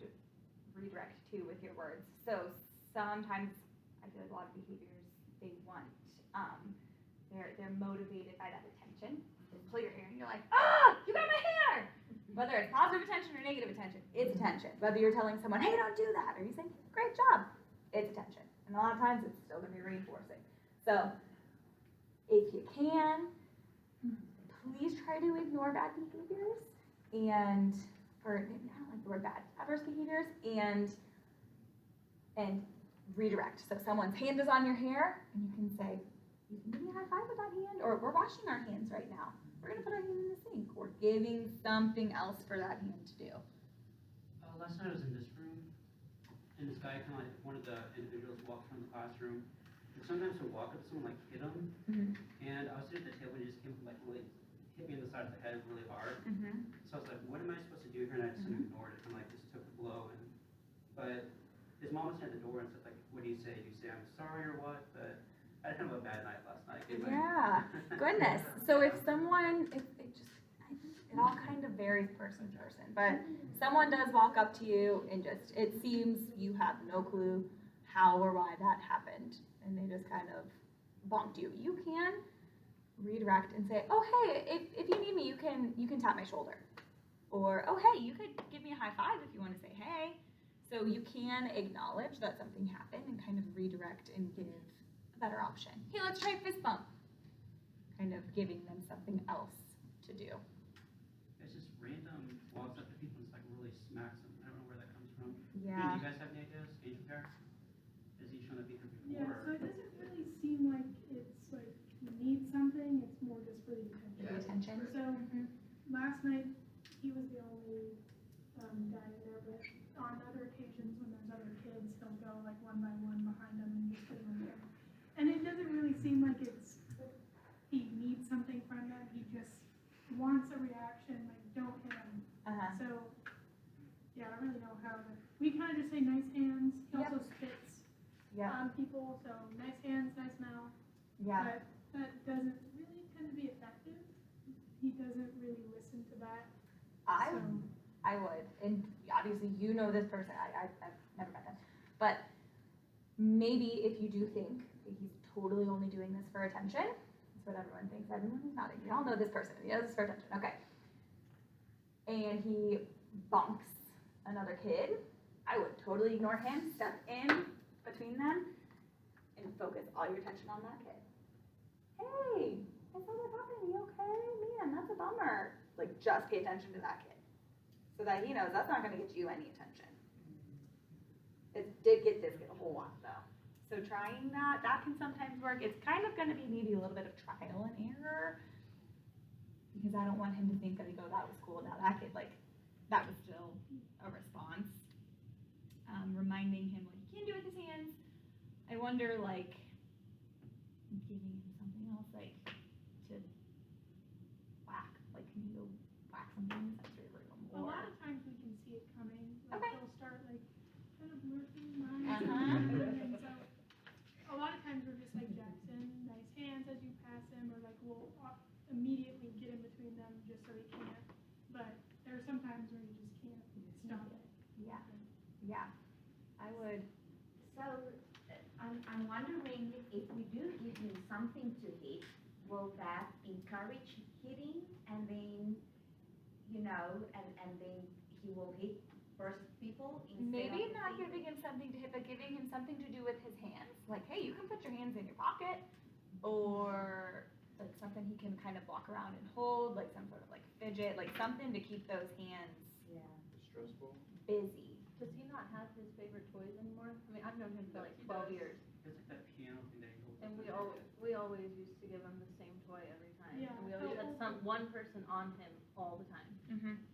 redirect too with your words. So sometimes I feel like a lot of behaviors they want, they're motivated by that attention. They pull your hair and you're like, ah, you got my hair! Whether it's positive attention or negative attention, it's attention. Whether you're telling someone, hey, don't do that, or you say, great job, it's attention. And a lot of times it's still gonna be reinforcing. So if you can, please try to ignore bad behaviors and or maybe I don't like the word bad, adverse behaviors, and redirect. So someone's hand is on your hair, and you can say, you can give me a high five with that hand, or we're washing our hands right now. We're gonna put our hand in the sink, or giving something else for that hand to do. Last night I was in this room, and this guy kind of like, one of the individuals walked from the classroom, and sometimes he'll walk up to someone, like hit them, and I was sitting at the table, and he just came like really, hit me in the side of the head really hard. So I was like, what am I supposed to do here? And I just ignored it, and like just took the blow, but his mom was at the door and said like, what do you say? Do you say I'm sorry or what? But I had kind of a bad night last night. Yeah, goodness. So if someone, I think it all kind of varies person to person, but someone does walk up to you and just, it seems you have no clue how or why that happened, and they just kind of bonked you. You can redirect and say, oh hey, if you need me, you can tap my shoulder, or oh hey, you could give me a high five if you want to say hey. So you can acknowledge that something happened and kind of redirect and give a better option. Hey, let's try fist bump. Kind of giving them something else to do. It's just random walks up to people and just like really smacks them. I don't know where that comes from. Yeah. Do you guys have any ideas? Angel Care? Has he shown up before? Yeah, so it doesn't really seem like it's like he needs something, it's more just for the attention. The attention. So last night, he was the only guy in there, but on other occasions when there's other kids, he'll go like one by one behind them and just put them there. And it doesn't really seem like it's, he needs something from them, he just wants a reaction, like don't hit him. So, yeah, I don't really know how we kind of just say nice hands, he also spits on people, so nice hands, nice mouth. But that doesn't really tend to be effective. He doesn't really listen to that. I would, and obviously you know this person, I've never met them, but maybe if you do think that he's totally only doing this for attention, that's what everyone thinks, everyone is nodding, we all know this person, he does this for attention, okay. And he bonks another kid, I would totally ignore him, step in between them, and focus all your attention on that kid. Hey, I saw that happen, you okay? Man, that's a bummer. Like, just pay attention to that kid. So that he knows that's not gonna get you any attention. It did get this kid a whole lot though. So trying that can sometimes work. It's kind of gonna be maybe a little bit of trial and error, because I don't want him to think that he goes, that was cool, now that kid, like, that was still a response. Reminding him, like, he can't do it with his hands. I wonder, like, giving him something else, like, to whack. Like, can you go whack something in the sensory room? A lot of times we can see it coming, like they'll start like kind of lurking behind. And so a lot of times we're just like, Jackson, nice hands as you pass him, or like we'll immediately get in between them just so he can't. But there are some times where you just can't stop it. Yeah, I would. So, I'm wondering if we do give him something to hit, will that encourage hitting, and then, and then he will hit first people instead Maybe of not the giving him something to hit, but giving him something to do with his hands. Like, hey, you can put your hands in your pocket, or like something he can kind of walk around and hold, like some sort of like fidget, like something to keep those hands Stressful. busy. Does he not have his favorite toys anymore? I mean, I've known him for like 12 years, It's like that piano thing that he holds. and we always used to give him the same toy every time. Yeah. And we always had one person on him all the time,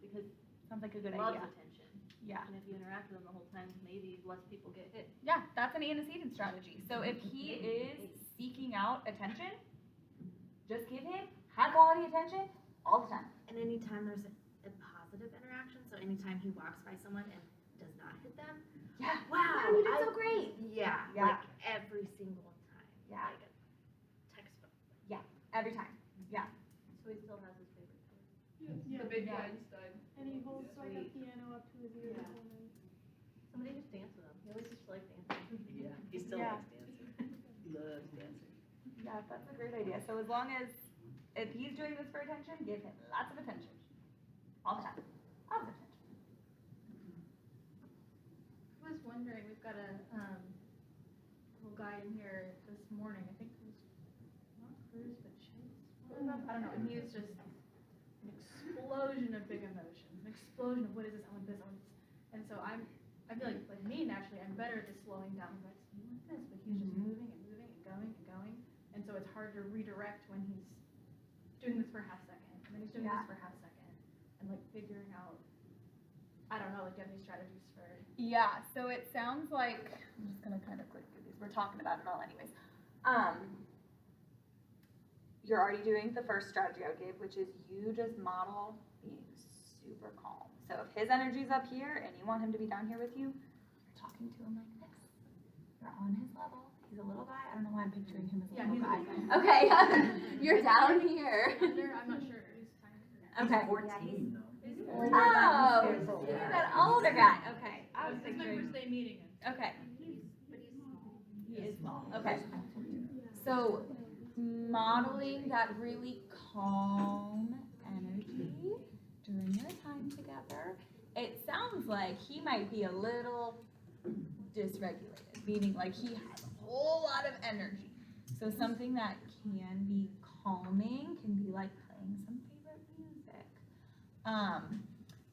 because Sounds like a good he loves idea. attention. Yeah. And if you interact with him the whole time, maybe less people get hit. Yeah, that's an antecedent strategy. So if he is seeking out attention, just give him high quality attention all the time. And anytime there's a positive interaction, so anytime he walks by someone and does not hit them, Yeah. wow, you did so great. Yeah, Yeah. like every single time. Yeah. Like a textbook. Every time. Yeah. So he still has his favorite toys. Yeah. The big guy inside. And he holds like a Sweet. piano up to his ear the Yeah. whole night. Somebody just dance with him. He always just likes dancing. Yeah, he still Yeah. likes dancing. He loves dancing. Yeah, that's a great idea. So as long as, if he's doing this for attention, give him lots of attention. All the time. Lots of attention. I was wondering, we've got a little guy in here this morning, I think it was not Cruz, but Chase. I don't know, and he was just an explosion of big emotions, an explosion of what is this, I want this, I want this. And so I feel like me naturally, I'm better at just slowing down. Like, you want this, but he's just moving and moving and going and going. And so it's hard to redirect when he's doing this for a half second, and then he's doing this for a half second, and like figuring out, I don't know, like do you have any strategies for? Yeah, so it sounds like, I'm just gonna kind of click through these, we're talking about it all anyways. You're already doing the first strategy I gave, which is you just model being super calm. So if his energy's up here and you want him to be down here with you, you're talking to him like this. You're on his level. He's a little guy. I don't know why I'm picturing him as a little guy. Okay, you're down here. I'm not sure. He's tiny. Okay. 14 though. Oh, you're that older guy. Okay. I was It's my picturing. first day meeting him. Okay. He is small. Okay. So modeling that really calm energy during your time together, it sounds like he might be a little dysregulated, meaning like he has a whole lot of energy. So something that can be calming can be like playing some favorite music.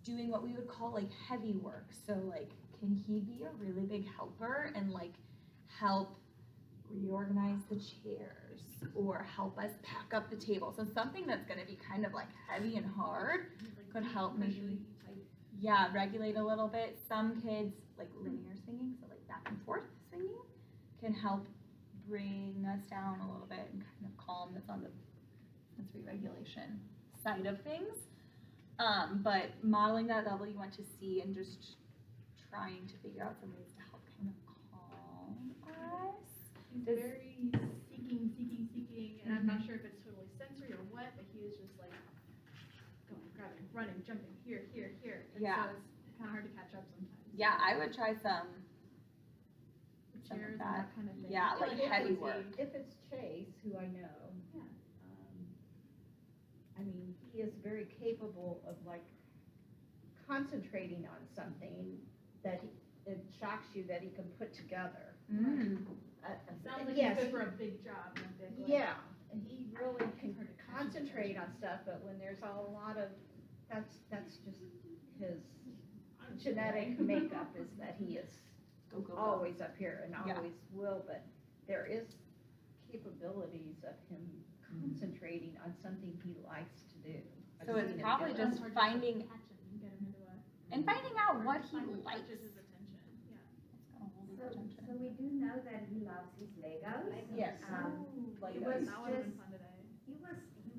Doing what we would call like heavy work. So like, can he be a really big helper and like help reorganize the chairs or help us pack up the table? So something that's gonna be kind of like heavy and hard could help maybe, yeah, regulate a little bit. Some kids like linear swinging, so like back and forth swinging, can help bring us down a little bit and kind of calm us on the sensory regulation side of things. But modeling that level you want to see and just trying to figure out some ways to help kind of calm us. He's very seeking, and I'm not sure if it's totally sensory or what, but he is just like going, grabbing, running, jumping, here. And Yeah. so it's kind of hard to catch up sometimes. Yeah, I would try some Chairs of and that. that kind of thing. Yeah, like If heavy it's- work. If it's Chase, who I know, I mean, he is very capable of like concentrating on something that it shocks you that he can put together. Sounds like Yes. he's good for a big job and a big, like, Yeah, and he really can concentrate on stuff, but when there's a lot of, that's just his genetic makeup is that he is Go, go, go. always up here and Yeah. always will, but there is capabilities of him concentrating on something he likes to do. I've So it's seen him probably do it. just finding catch him and get him into a. and finding out what he Finally likes. catches his attention. Yeah. It's gonna hold his So attention. we do know that he loves his Legos. Yes. It Legos. was That would have been just, fun today. he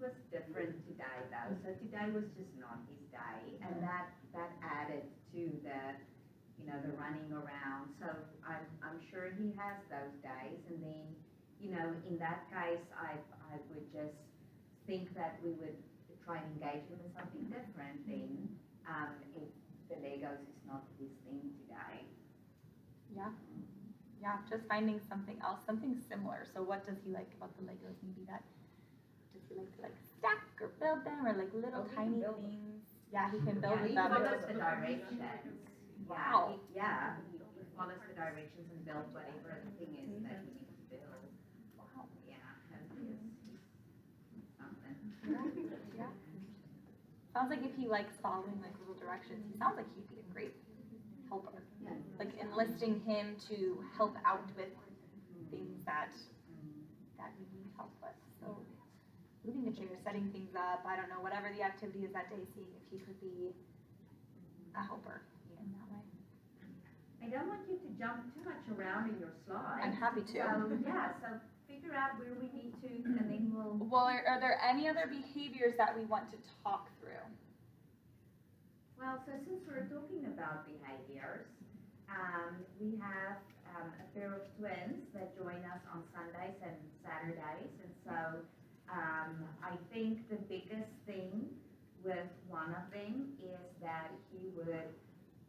was different today though, so today was just not his day, and that added to the running around, so I'm sure he has those days, and then, in that case, I would just think that we would try and engage him in something different then, if the Legos is not his thing today. Yeah, just finding something else, something similar. So what does he like about the Legos? Maybe that, does he like to like stack or build them or like little Oh, he can tiny build them. things? Yeah, he can build Yeah, he them. follows the directions. Wow. He follows the directions and builds whatever the thing is that he needs to build. Wow. Yeah, and he's something. Yeah. Sounds like if he likes following like little directions, he sounds like he'd be a great helper. Yeah. Like enlisting him to help out with things that we need help with. So moving the chair, setting things up, I don't know, whatever the activity is that day, seeing if he could be a helper in that way. I don't want you to jump too much around in your slides. I'm happy to. So figure out where we need to, and then we'll. Well, are there any other behaviors that we want to talk through? Well, so since we're talking about behaviors, we have a pair of twins that join us on Sundays and Saturdays, and so I think the biggest thing with one of them is that he would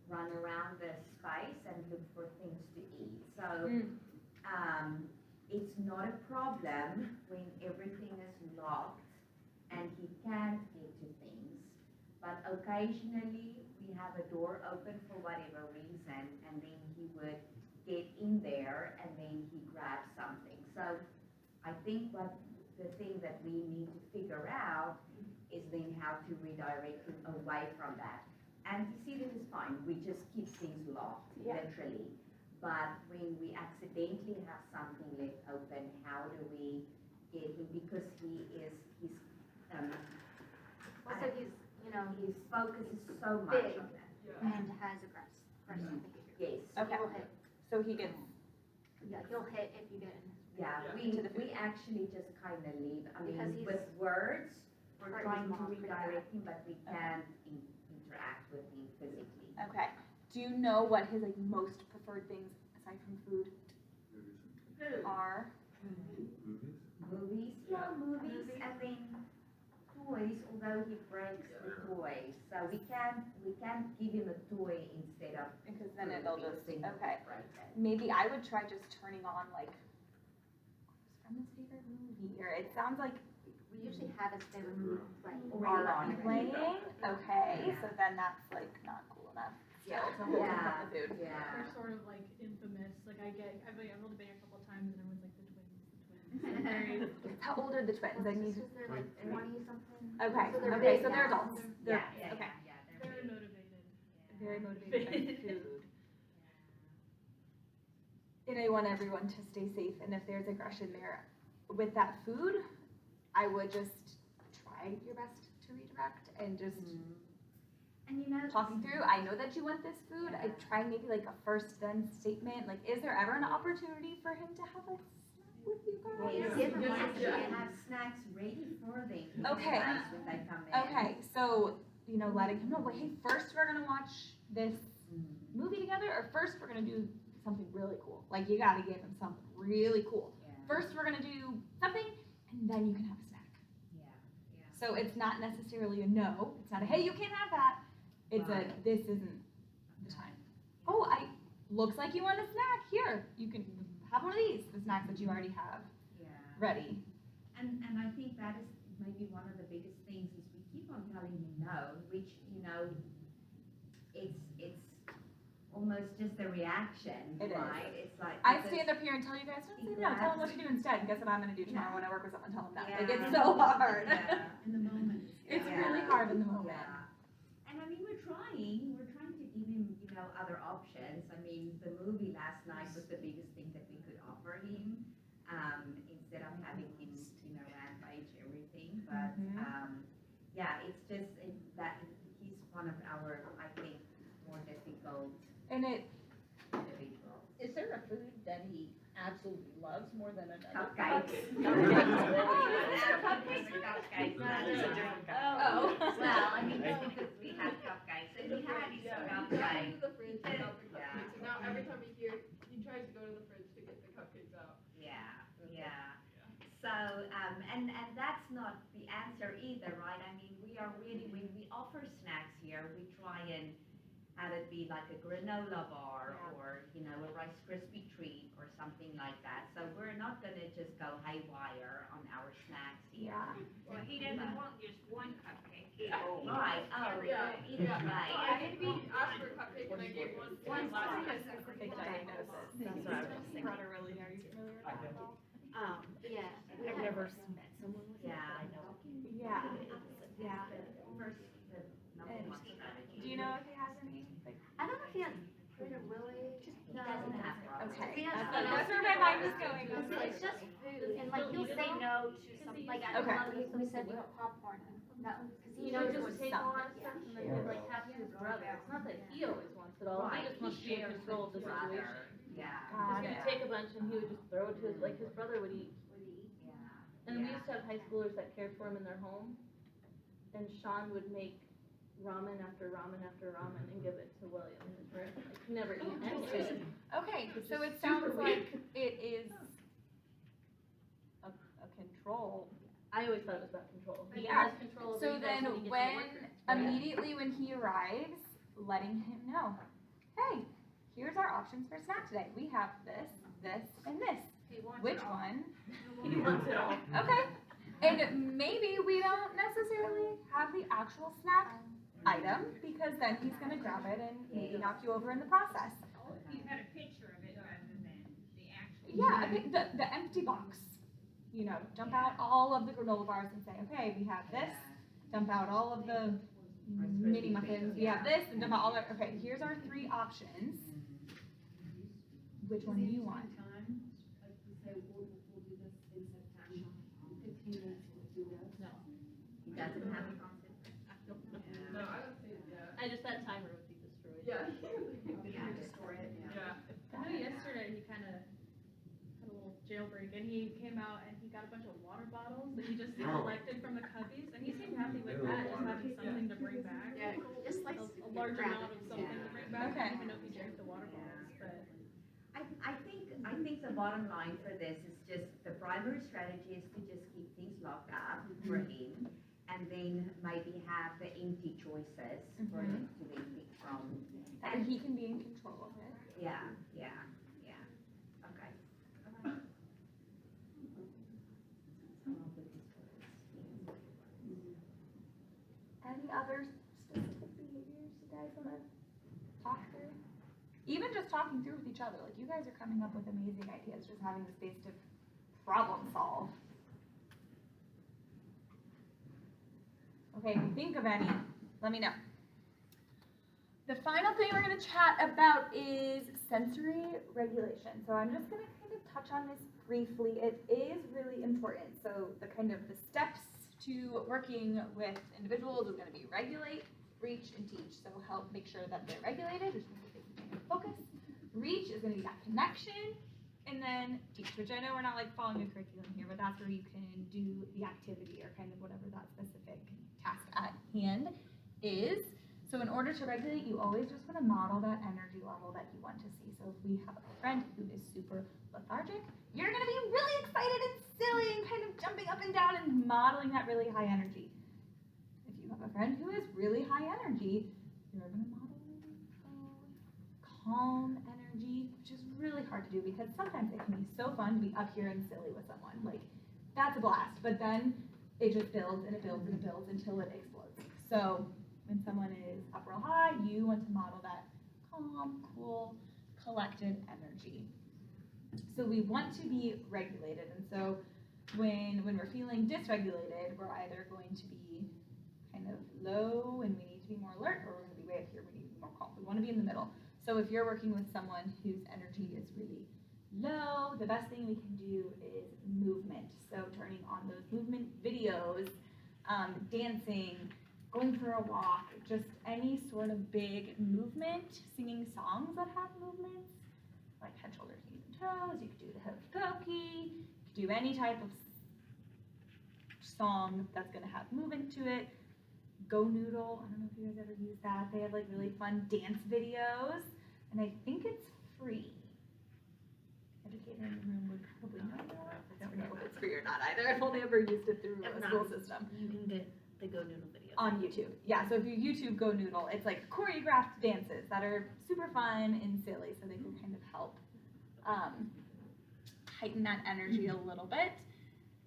run around the space and look for things to eat. So it's not a problem when everything is locked and he can't get to things. But occasionally we have a door open for whatever reason, and then he would get in there and then he grabs something. So I think what the thing that we need to figure out is then how to redirect him away from that. Antecedent is fine, we just keep things locked, literally. But when we accidentally have something left open, how do we get him, because he's, Also, he's, his focus is so much big. on that. and has aggressive behavior. Yes. So Okay. he will hit. So he gets, Yeah, he'll hit if you get in his. Yeah, we actually just kind of leave, I Because mean, he's- with words, we're Right, trying he's to pretty redirect him, but we can't interact with him physically. okay. Do you know what his like most preferred things, aside from food, are? Movies, and then toys, although he breaks the toys, so we can't give him a toy instead of. Because then food, it'll because just, then he'll okay. break it. Maybe I would try just turning on like, from his favorite movie, or it sounds like We usually have his favorite movie playing. already playing, okay, Yeah. so then that's like not cool enough still Yeah. to hold him Yeah. from the food. They're Yeah. sort of like infamous, like I've only been here a couple of times and everyone's like the twins. Very, How old are the twins? I need, They're like 20 something. okay, So they're okay, big so they're now. adults. Yeah, They're- okay. they're very big. motivated. Very motivated by food. And I want everyone to stay safe, and if there's aggression there with that food, I would just try your best to redirect and just And you know. talking through, I know that you want this food, I try maybe like a first then statement, like is there ever an opportunity for him to have a snack with you guys? Yes, we Yeah. have snacks ready for them. Okay. When they come in. Okay, so, letting him know, like, hey, first we're gonna watch this movie together, or first we're gonna do something really cool. Like, you gotta give him something really cool. Yeah. First we're gonna do something, and then you can have a snack. Yeah. So it's not necessarily a no, it's not a, hey, you can't have that. It's a, Right. this isn't the time. Oh, looks like you want a snack, here, you can have one of these, the snacks that you already have Yeah. ready. And I think that is maybe one of the biggest things is we keep on telling him no, which, it's almost just a reaction, It is. right? It's like. I because- stand up here and tell you guys, don't say no, tell them what to do instead, guess what I'm gonna do tomorrow when I work with someone, tell them that. Like, it's so hard. Yeah. In the moment. It's Yeah. really hard in the moment. Yeah. And I mean, we're trying to give him, other options. I mean, the movie last night was the biggest thing that we could offer him, instead of having him, rampage everything. But, yeah, it's just that he's one of our, I think, more difficult And it, individuals. Is there a food that he absolutely loves more than another? Cupcakes. Cupcakes. Cupcakes. That is a different Oh. Well, I mean, just because we have cupcakes, and he had his cupcakes. The fridge to help the Yeah. cupcakes, and now every time he's here, he tries to go to the fridge to get the cupcakes out. Yeah, yeah. So, and that's not the answer either, right? I mean, we are really, when we offer snacks here, we try and have it be like a granola bar or, a Rice Krispie treat or something like that. So we're not gonna just go haywire on our snacks here. Yeah. Well, he doesn't want just one cupcake. He Right, oh, Yeah. either Well, way. I think we asked for a cupcake and I gave one to him last time. specific diagnosis. That's what I was thinking. Really, are you familiar with that at all? Yeah. I've never met someone with Yeah. that, but I know. Yeah, yeah. First, the number And one strategy. do you know if he has any, like, I don't know if he has Trader Willie. He doesn't have problems. okay, He has that's where my mind was going. It's just food, and like he'll say no to something, like at Okay. Columbia, we said we want popcorn, no, because he You know, knows just what's take something, on yeah. stuff and then give like half to his brother. It's not that he always wants it all, he Right, just wants to be in shares control of with the his brother. situation. Yeah. He's Got gonna it. take a bunch and he would just throw it to his, like his brother would eat. Yeah. And we used to have high schoolers that cared for him in their home. And Sean would make ramen after ramen after ramen and give it to William. Like, he never eat anything. Okay, so it Just sounds super like it is a control. I always thought it was about control. He Yeah. has control over So you guys then when he gets to when, work. immediately when he arrives, letting him know, hey, here's our options for snack today. We have this, this, and this. He wants Which it all. one? He wants it all. Okay. And maybe we don't necessarily have the actual snack item, because then he's gonna grab it and maybe knock you over in the process. You had a picture of it rather than the actual. Yeah, I think the empty box, dump out all of the granola bars and say, okay, we have this, dump out all of the mini muffins. We have this and all that. Okay, here's our 3 options. Which one do you want? Like we say, we'll do this in September. 15 minutes, we'll do this. No. He doesn't have a concept. No, I don't think, yeah. That timer would be destroyed. Yeah. Destroy it, Yeah. I know yesterday he kind of had a little jailbreak and he came out and he got a bunch of water bottles that he just collected from the cubbies and he seemed happy with that, just having something to bring back. Yeah, just like A large amount of something to bring back. Okay. I don't even know if he drank the water bottles, but. I think the bottom line for this is just, the primary strategy is to just keep things locked up for him, and then maybe have the empty choices for him to then pick from. And he can be in control of it. Yeah, okay. Any other specific behaviors you guys want to talk through? Even just talking through with each other, like you guys are coming up with amazing ideas, just having the space to problem solve. Okay, if you think of any, let me know. The final thing we're going to chat about is sensory regulation. So I'm just going to kind of touch on this briefly. It is really important. So the steps to working with individuals is going to be regulate, reach, and teach. So help make sure that they're regulated, which means they can focus. Reach is going to be that connection, and then teach, which I know we're not like following a curriculum here, but that's where you can do the activity or kind of whatever that specific task at hand is. So in order to regulate, you always just want to model that energy level that you want to see. So if we have a friend who is super lethargic, you're going to be really excited and silly and kind of jumping up and down and modeling that really high energy. If you have a friend who is really high energy, you're going to model calm energy, which is really hard to do because sometimes it can be so fun to be up here and silly with someone. Like, that's a blast. But then it just builds and it builds and it builds until it explodes. So when someone is up real high, you want to model that calm, cool, collected energy. So we want to be regulated, and so when we're feeling dysregulated, we're either going to be kind of low and we need to be more alert, or we're going to be way up here, we need to be more calm. We want to be in the middle. So if you're working with someone whose energy is really low, the best thing we can do is movement. So turning on those movement videos, dancing, going for a walk, just any sort of big movement, singing songs that have movements, like head, shoulders, knees, and toes. You could do the hokey pokey. You could do any type of song that's going to have movement to it. Go Noodle, I don't know if you guys ever use that. They have like really fun dance videos, and I think it's free. Educator in the room would probably know that. I don't know if it's free or not either. I've only ever used it through a school system. You can get the Go Noodle videos. On YouTube. Yeah, so if you YouTube Go Noodle, it's like choreographed dances that are super fun and silly, so they can kind of help heighten that energy a little bit.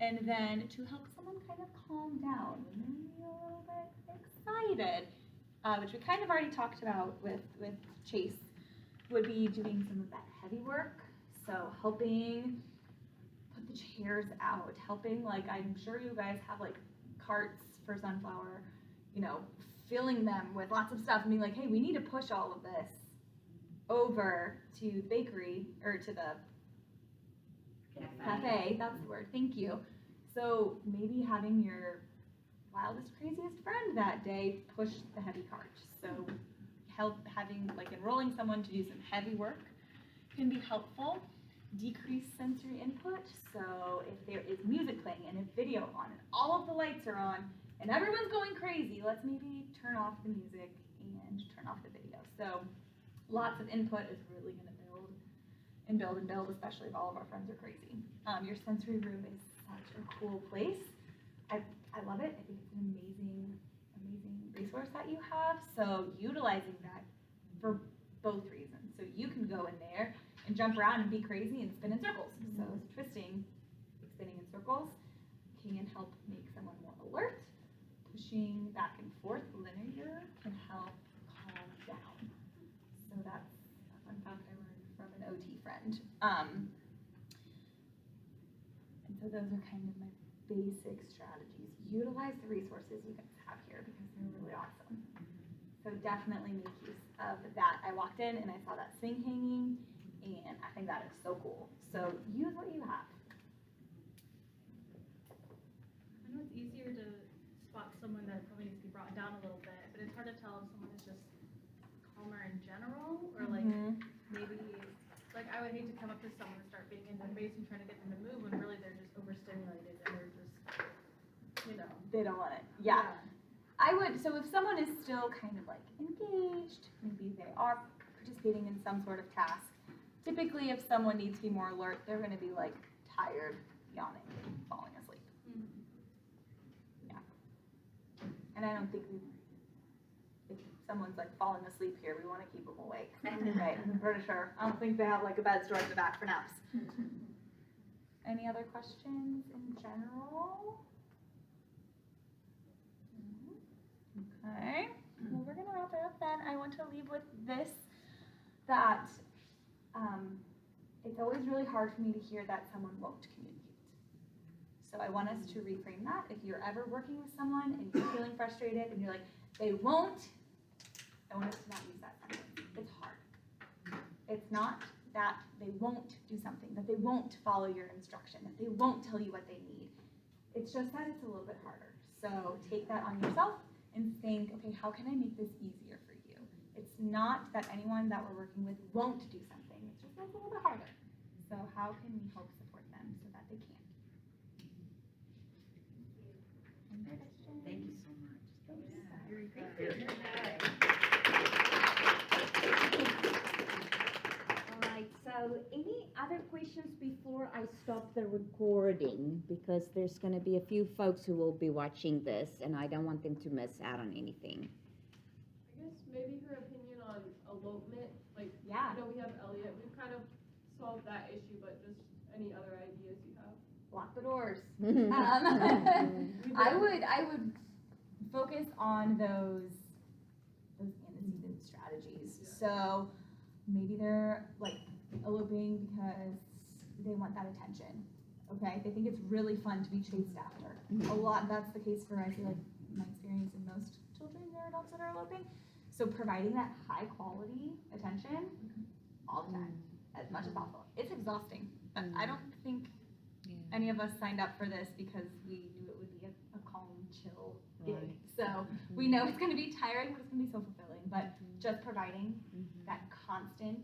And then to help someone kind of calm down when they're maybe a little bit excited, which we kind of already talked about with Chase, would be doing some of that heavy work. So helping put the chairs out, helping, like, I'm sure you guys have like carts for Sunflower, you know, filling them with lots of stuff and being like, hey, we need to push all of this over to the bakery, or to the cafe, that's the word, thank you. So maybe having your wildest, craziest friend that day push the heavy cart. So enrolling someone to do some heavy work can be helpful. Decrease sensory input. So if there is music playing and a video on and all of the lights are on and everyone's going crazy, let's maybe turn off the music and turn off the video. So lots of input is really going to build and build and build, especially if all of our friends are crazy. Your sensory room is such a cool place. I love it. I think it's an amazing resource that you have. So utilizing that for both reasons. So you can go in there and jump around and be crazy and spin in circles. So twisting, spinning in circles can help make someone more alert. Pushing back and forth linear can help calm down. So that's a fun fact I learned from an OT friend. And so those are kind of my basic strategies. Utilize the resources you guys have here because they're really awesome. So definitely make use of that. I walked in and I saw that swing hanging, and I think that is so cool. So use what you have. I know it's easier to spot someone that probably needs to be brought down a little bit, but it's hard to tell if someone is just calmer in general, or like maybe, like I would hate to come up to someone and start being in their face and trying to get them to move when really they're just overstimulated and they're just, you know. They don't want it. Yeah. I would, so if someone is still kind of like engaged, maybe they are participating in some sort of task, typically if someone needs to be more alert, they're gonna be like tired, yawning, falling asleep. Yeah. And I don't think if someone's like falling asleep here, we wanna keep them awake, right? I'm pretty sure. I don't think they have like a bed stored in the back for naps. Any other questions in general? Okay, well, we're gonna wrap it up then. I want to leave with this, that it's always really hard for me to hear that someone won't communicate. So I want us to reframe that. If you're ever working with someone and you're feeling frustrated and you're like, they won't, I want us to not use that sentence. It's hard. It's not that they won't do something, that they won't follow your instruction, that they won't tell you what they need. It's just that it's a little bit harder. So take that on yourself and think, okay, how can I make this easier for you? It's not that anyone that we're working with won't do something. It's just that it's a little bit harder. So how can we help support them so that they can? Thank you so much. All right, so any other questions before I stop the recording? Because there's going to be a few folks who will be watching this, and I don't want them to miss out on anything. I guess maybe her opinion on elopement, like, Yeah. you know, we have Elliot, we've kind of solved that issue, but just any other ideas you have? Lock the doors. I would focus on those antecedent strategies. So maybe they're like eloping because they want that attention. Okay, they think it's really fun to be chased after. A lot, that's the case for, I feel like, my experience in most children or adults that are eloping. So providing that high quality attention all the time, as much as possible. It's exhausting, but I don't think any of us signed up for this because we knew it would be a calm, chill gig. So we know it's gonna be tiring, but it's gonna be so fulfilling. But just providing that constant,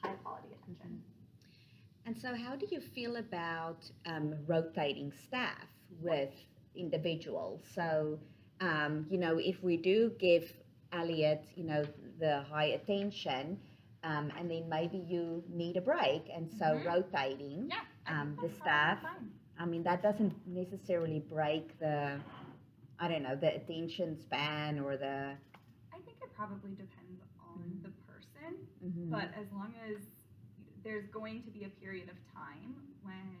high quality attention. And so how do you feel about rotating staff with individuals? So, you know, if we do give Elliot, you know, the high attention, and then maybe you need a break, and so rotating the staff, I mean, that doesn't necessarily break the, I don't know, the attention span or the... I think it probably depends on the person, but as long as there's going to be a period of time when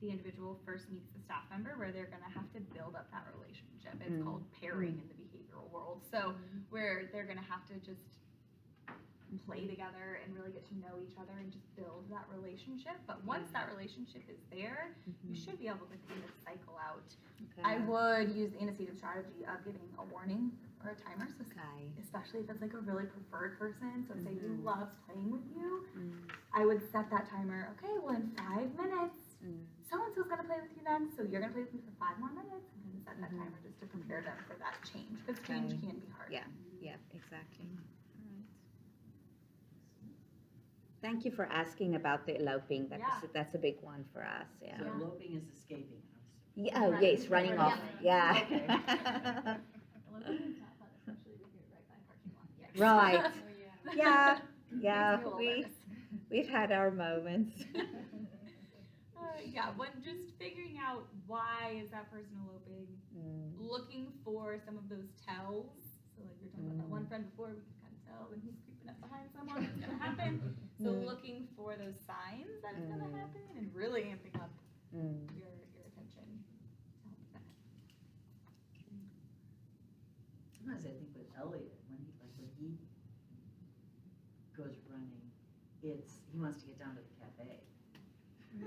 the individual first meets the staff member where they're going to have to build up that relationship. It's called pairing in the behavioral world. So where they're going to have to just play together and really get to know each other and just build that relationship. But once that relationship is there, you should be able to kind of cycle out. I would use the antecedent strategy of giving a warning or a timer, so especially if it's like a really preferred person, so say who loves playing with you, I would set that timer, okay, well in 5 minutes, so-and-so's gonna play with you then, so you're gonna play with me for 5 more minutes, and then set that timer just to prepare them for that change, because change can be hard. Yeah, exactly. Thank you for asking about the eloping. That's a big one for us. Yeah. So eloping is escaping. Yeah. Oh, yes, running off. Yeah. Right. Yeah. Yeah. We've had our moments. Yeah. When just figuring out why is that person eloping, looking for some of those tells. So like you're talking about that one friend before, we can kind of tell when he's creeping up behind someone, it's gonna happen. So looking for those signs that it's gonna happen and really amping up your attention to help that. Sometimes I think with Elliot, when he goes running, he wants to get down to the cafe.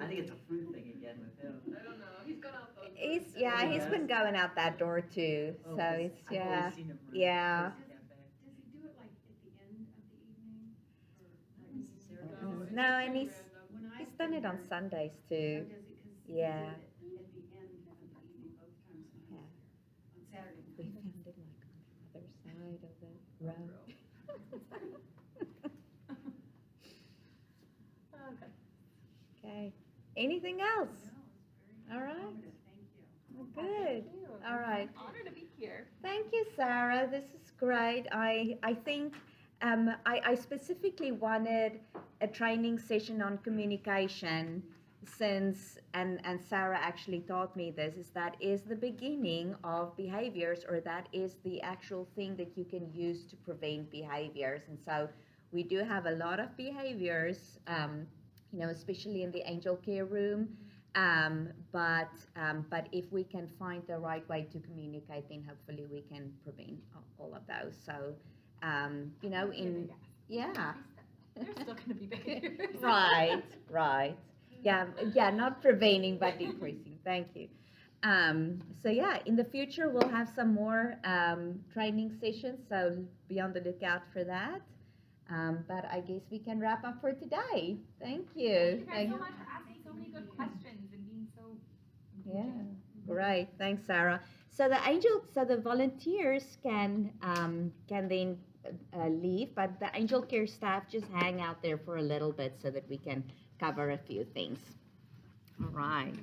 I think it's a fruit thing again with him. I don't know, he's gone out those. He's been going out that door too, Oh, so 'cause it's, I've yeah, always seen him run yeah. towards the cafe. Does he do it like at the end of the evening? Or Not necessarily. it's No, and pretty he's- random. when I He's done it on Sundays too. does he, cause Yeah. at the end of the evening both times when I was there, on Saturday We night. found it like on the other side of the road. Okay. Okay, anything else? All right, Thank you. good, all right. Honor to be here. Thank you, Sarah. This is great. I think I specifically wanted a training session on communication since, and Sarah actually taught me this, is that is the beginning of behaviors, or that is the actual thing that you can use to prevent behaviors. And so we do have a lot of behaviors, especially in the angel care room. But if we can find the right way to communicate, then hopefully we can prevent all of those. So, yeah. There's still gonna be behaviors. Right. Yeah, not preventing, but decreasing. Thank you. So yeah, in the future, we'll have some more training sessions, so be on the lookout for that. But I guess we can wrap up for today. Thank you. Thank you guys so much for asking so many good questions and being so Yeah, great. Thanks, Sarah. So the volunteers can then leave, but the angel care staff just hang out there for a little bit so that we can cover a few things. All right.